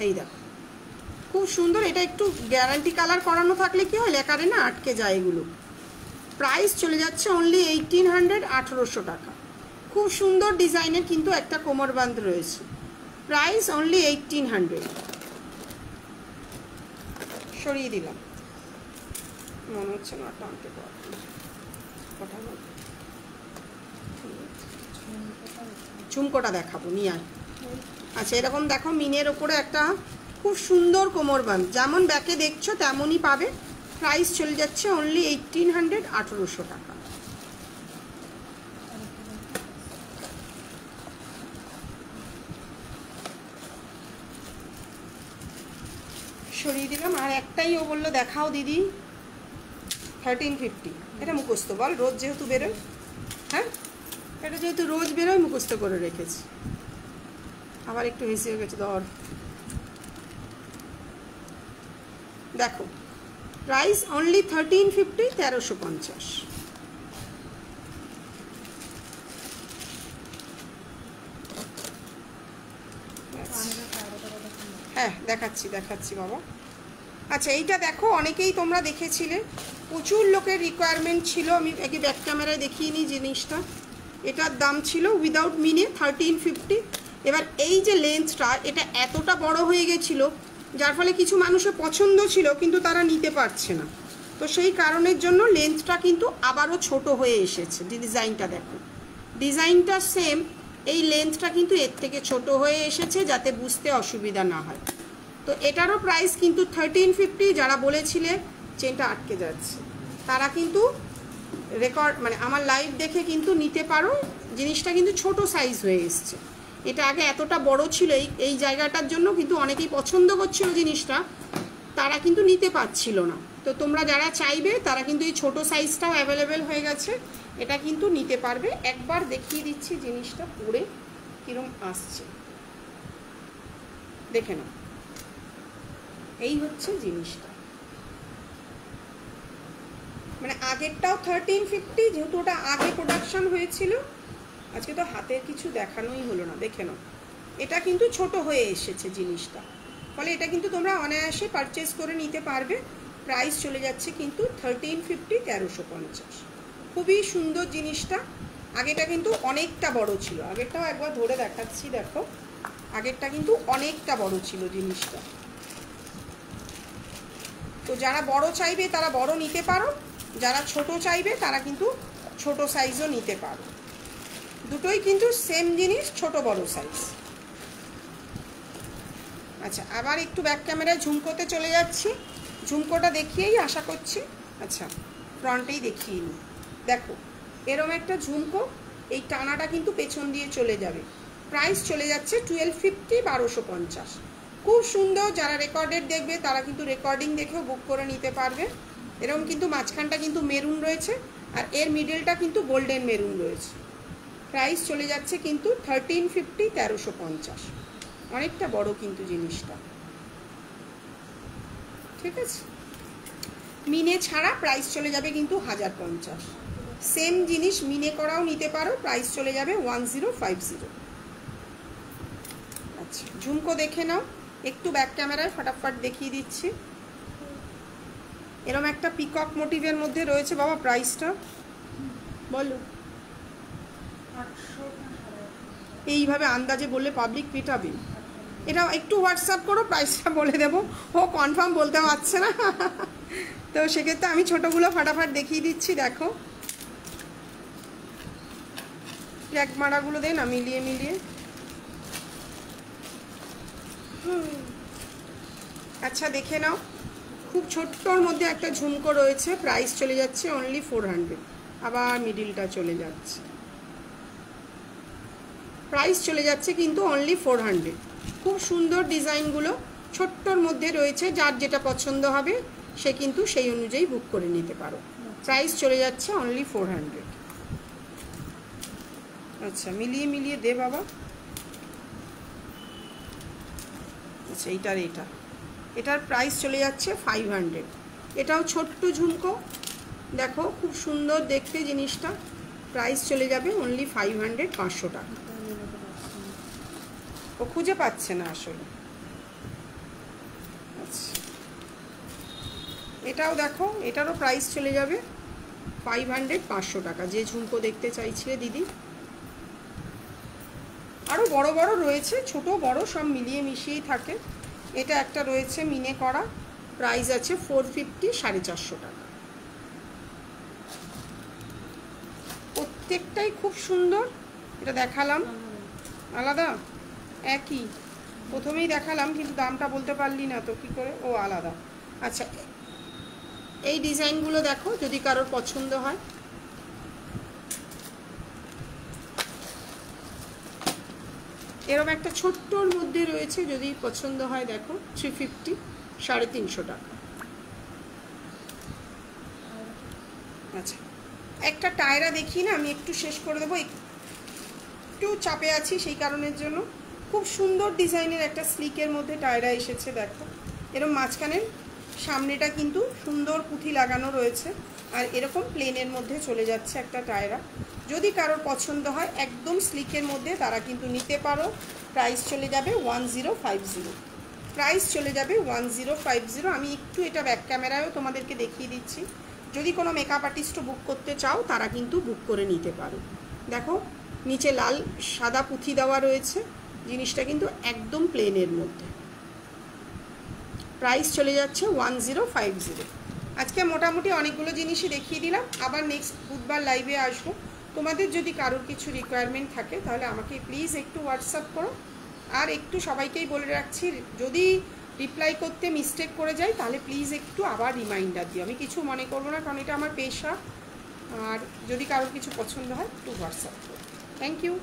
এই দেখো, খুব সুন্দর। এটা একটু গ্যারান্টি কালার করানো থাকলে কি হয়, লেকারে না আটকে যায় এগুলো। প্রাইস চলে যাচ্ছে অনলি 1800, 1800 টাকা। খুব সুন্দর ডিজাইনের কিন্তু একটা কোমরবান্ধ রয়েছে। Price only 1800। সরিয়ে দিলাম, মনে হচ্ছে না টানতে কথা বল। ঝুমকোটা দেখাবো, নিয়ে আয়। আচ্ছা, এরকম দেখো মিনের ওপরে একটা খুব সুন্দর কোমরবান্ধ, যেমন ব্যাকে দেখছো তেমনই পাবে। প্রাইস চলে যাচ্ছে অনলি 1800, 1800 টাকা। সরিয়ে দিলাম। আর একটাই ও বললো দেখাও দিদি, 1350। এটা মুখস্থ বল, রোজ যেহেতু বেরোয়। হ্যাঁ, এটা যেহেতু রোজ বেরোয় মুখস্থ করে রেখেছি। আবার একটু হেসে হয়ে গেছে ধর। দেখো, প্রাইস অনলি 1350, 1350। হ্যাঁ, দেখাচ্ছি বাবা। আচ্ছা, এইটা দেখো, অনেকেই তোমরা দেখেছিলে, প্রচুর লোকের রিকোয়ারমেন্ট ছিল। আমি আগে ব্যাক ক্যামেরায় দেখিয়ে নিই জিনিসটা। এটার দাম ছিল উইদাউট মিনে 1350। এবার এই যে লেন্থটা, এটা এতটা বড় হয়ে গেছিলো, যার ফলে কিছু মানুষের পছন্দ ছিল কিন্তু তারা নিতে পারছে না। তো সেই কারণের জন্য লেন্থটা কিন্তু আবারও ছোট হয়ে এসেছে। ডিজাইনটা দেখো, ডিজাইনটা সেম, এই লেন্থটা কিন্তু এর থেকে ছোট হয়ে এসেছে যাতে বুঝতে অসুবিধা না হয়। তো এটারও প্রাইস কিন্তু 1350। যারা বলেছিলে চেনটা আটকে যাচ্ছে, তারা কিন্তু রেকর্ড মানে আমার লাইভ দেখে কিন্তু নিতে পারো। জিনিসটা কিন্তু ছোট সাইজ হয়ে এসছে। এটা আগে এতটা বড় ছিল, এই জায়গাটার জন্য কিন্তু অনেকেই পছন্দ করছিল জিনিসটা, তারা কিন্তু নিতে পারছিল না। তো তোমরা যারা চাইবে তারা কিন্তু এই ছোট সাইজটাও অ্যাভেলেবেল হয়ে গেছে, এটা কিন্তু নিতে পারবে। একবার দেখিয়ে দিচ্ছি জিনিসটা পরে কিরম আসছে, দেখে নাও। এই হচ্ছে জিনিসটা, মানে আগেরটাও 1350, যেহেতু ওটা আগে প্রোডাকশন হয়েছিল। আজকে তো হাতের কিছু দেখানোই হলো না, দেখে নাও। এটা কিন্তু ছোট হয়ে এসেছে জিনিসটা, ফলে এটা কিন্তু তোমরা অনায়াসে পারচেজ করে নিতে পারবে। প্রাইস চলে যাচ্ছে কিন্তু 1350, 1350। খুবই সুন্দর জিনিসটা, আগেটা কিন্তু অনেকটা বড় ছিল, আগেরটাও একবার ধরে দেখাচ্ছি, দেখো আগেরটা কিন্তু অনেকটা বড় ছিল জিনিসটা। তো যারা বড় চাইবে তারা বড় নিতে পারো, যারা ছোট চাইবে তারা কিন্তু ছোট সাইজও নিতে পারো। দুটোই কিন্তু সেম জিনিস, ছোট বড় সাইজ। আচ্ছা, আবার একটু ব্যাক ক্যামেরায় ঝুমকোতে চলে যাচ্ছি, ঝুমকোটা দেখিয়েই আশা করছি। আচ্ছা, ফ্রন্টেই দেখিয়ে নিই। দেখো এরম একটা ঝুমকো, এই টানাটা কিন্তু পেছন দিয়ে চলে যাবে। প্রাইস চলে যাচ্ছে 1250, 1250। খুব সুন্দর। যারা রেকর্ডেড দেখবে তারা কিন্তু রেকর্ডিং দেখেও বুক করে নিতে পারবে। এরকম কিন্তু মাঝখানটা কিন্তু মেরুন রয়েছে, আর এর মিডলটা কিন্তু গোল্ডেন মেরুন রয়েছে। প্রাইস চলে যাচ্ছে কিন্তু 1350, 1350। অনেকটা বড় কিন্তু জিনিসটা, ঠিক আছে। মিনে ছাড়া প্রাইস চলে যাবে কিন্তু 1050। সেম জিনিস মিনে করাও নিতে পারো, প্রাইস চলে যাবে 1050। আচ্ছা, ঝুমকো দেখে নাও, একটু ব্যাক ক্যামেরায় ফটাফট দেখিয়ে দিচ্ছি। এরকম একটা পিকক মোটিভের মধ্যে রয়েছে। বাবা প্রাইসটা বলো। এইভাবে আন্দাজে বললে পাবলিক পিটাবে। এটা একটু হোয়াটসঅ্যাপ করো, প্রাইসটা বলে দেবো। ও কনফার্ম বলতে পারছে না, তো সেক্ষেত্রে আমি ছোটোগুলো ফাটাফাট দেখিয়ে দিচ্ছি। দেখো এক মারাগুলো দে না, মিলিয়ে মিলিয়ে। আচ্ছা দেখে নাও, খুব ছোট্টর মধ্যে একটা ঝুমকো রয়েছে, প্রাইস চলে যাচ্ছে অনলি 400। আবার মিডিলটা চলে যাচ্ছে, প্রাইস চলে যাচ্ছে কিন্তু অনলি 400। খুব সুন্দর ডিজাইনগুলো ছোট্টর মধ্যে রয়েছে, যার যেটা পছন্দ হবে সে কিন্তু সেই অনুযায়ী বুক করে নিতে পারো। প্রাইস চলে যাচ্ছে অনলি 400। আচ্ছা, মিলিয়ে মিলিয়ে দে বাবা। আচ্ছা, এটার প্রাইস চলে যাচ্ছে 500। এটাও ছোট্ট ঝুমকো, দেখো খুব সুন্দর দেখতে জিনিসটা। প্রাইস চলে যাবে অনলি 500, 500 টাকা। ও খুঁজে পাচ্ছে না আসলে। আচ্ছা, এটাও দেখো, এটারও প্রাইস চলে যাবে 500, 500 টাকা। যে ঝুমকো দেখতে চাইছিলে দিদি। আরও বড় বড় রয়েছে, ছোট বড় সব মিলিয়ে মিশিয়েই থাকে। এটা একটা রয়েছে মিনে করা, প্রাইস আছে 450, 450 টাকা। প্রত্যেকটাই খুব সুন্দর। এটা দেখালাম আলাদা, একই প্রথমেই দেখালাম, কিন্তু দামটা বলতে পারলি না তো কি করে। ও আলাদা। আচ্ছা, এই ডিজাইনগুলো দেখো, যদি কারোর পছন্দ হয়। এরকম একটা ছোট্টর মধ্যে রয়েছে, যদি পছন্দ হয় দেখো, 350, 350 টাকা। আচ্ছা, একটা টায়রা দেখি না, আমি একটু শেষ করে দেবো, একটু চাপে আছি সেই কারণের জন্য। খুব সুন্দর ডিজাইনের একটা স্লিকের মধ্যে টায়রা এসেছে, দেখো এরকম মাঝখানের সামনেটা কিন্তু সুন্দর পুঁথি লাগানো রয়েছে, আর এরকম প্লেনের মধ্যে চলে যাচ্ছে একটা টায়রা। যদি কারোর পছন্দ হয় একদম স্লিকের মধ্যে, তারা কিন্তু নিতে পারো। প্রাইস চলে যাবে 1050। প্রাইস চলে যাবে 1050। আমি একটু এটা ব্যাক ক্যামেরায়ও তোমাদেরকে দেখিয়ে দিচ্ছি। যদি কোনো মেকআপ আর্টিস্টও বুক করতে চাও তারা কিন্তু বুক করে নিতে পারো। দেখো নিচে লাল সাদা পুঁথি দেওয়া রয়েছে, জিনিসটা কিন্তু একদম প্লেনের মধ্যে। প্রাইস চলে যাচ্ছে 1050। আজকে মোটামুটি অনেকগুলো জিনিসই দেখিয়ে দিলাম। আবার নেক্সট বুধবার লাইভে আসবো। তোমাদের যদি কারোর কিছু রিকোয়ারমেন্ট থাকে তাহলে আমাকে প্লিজ একটু হোয়াটসঅ্যাপ করো। আর একটু সবাইকেই বলে রাখছি, যদি রিপ্লাই করতে মিস্টেক করে যাই তাহলে প্লিজ একটু আবার রিমাইন্ডার দিও। আমি কিছু মনে করবো না, কারণ এটা আমার পেশা। আর যদি কারোর কিছু পছন্দ হয় একটু হোয়াটসঅ্যাপ করো। Thank you.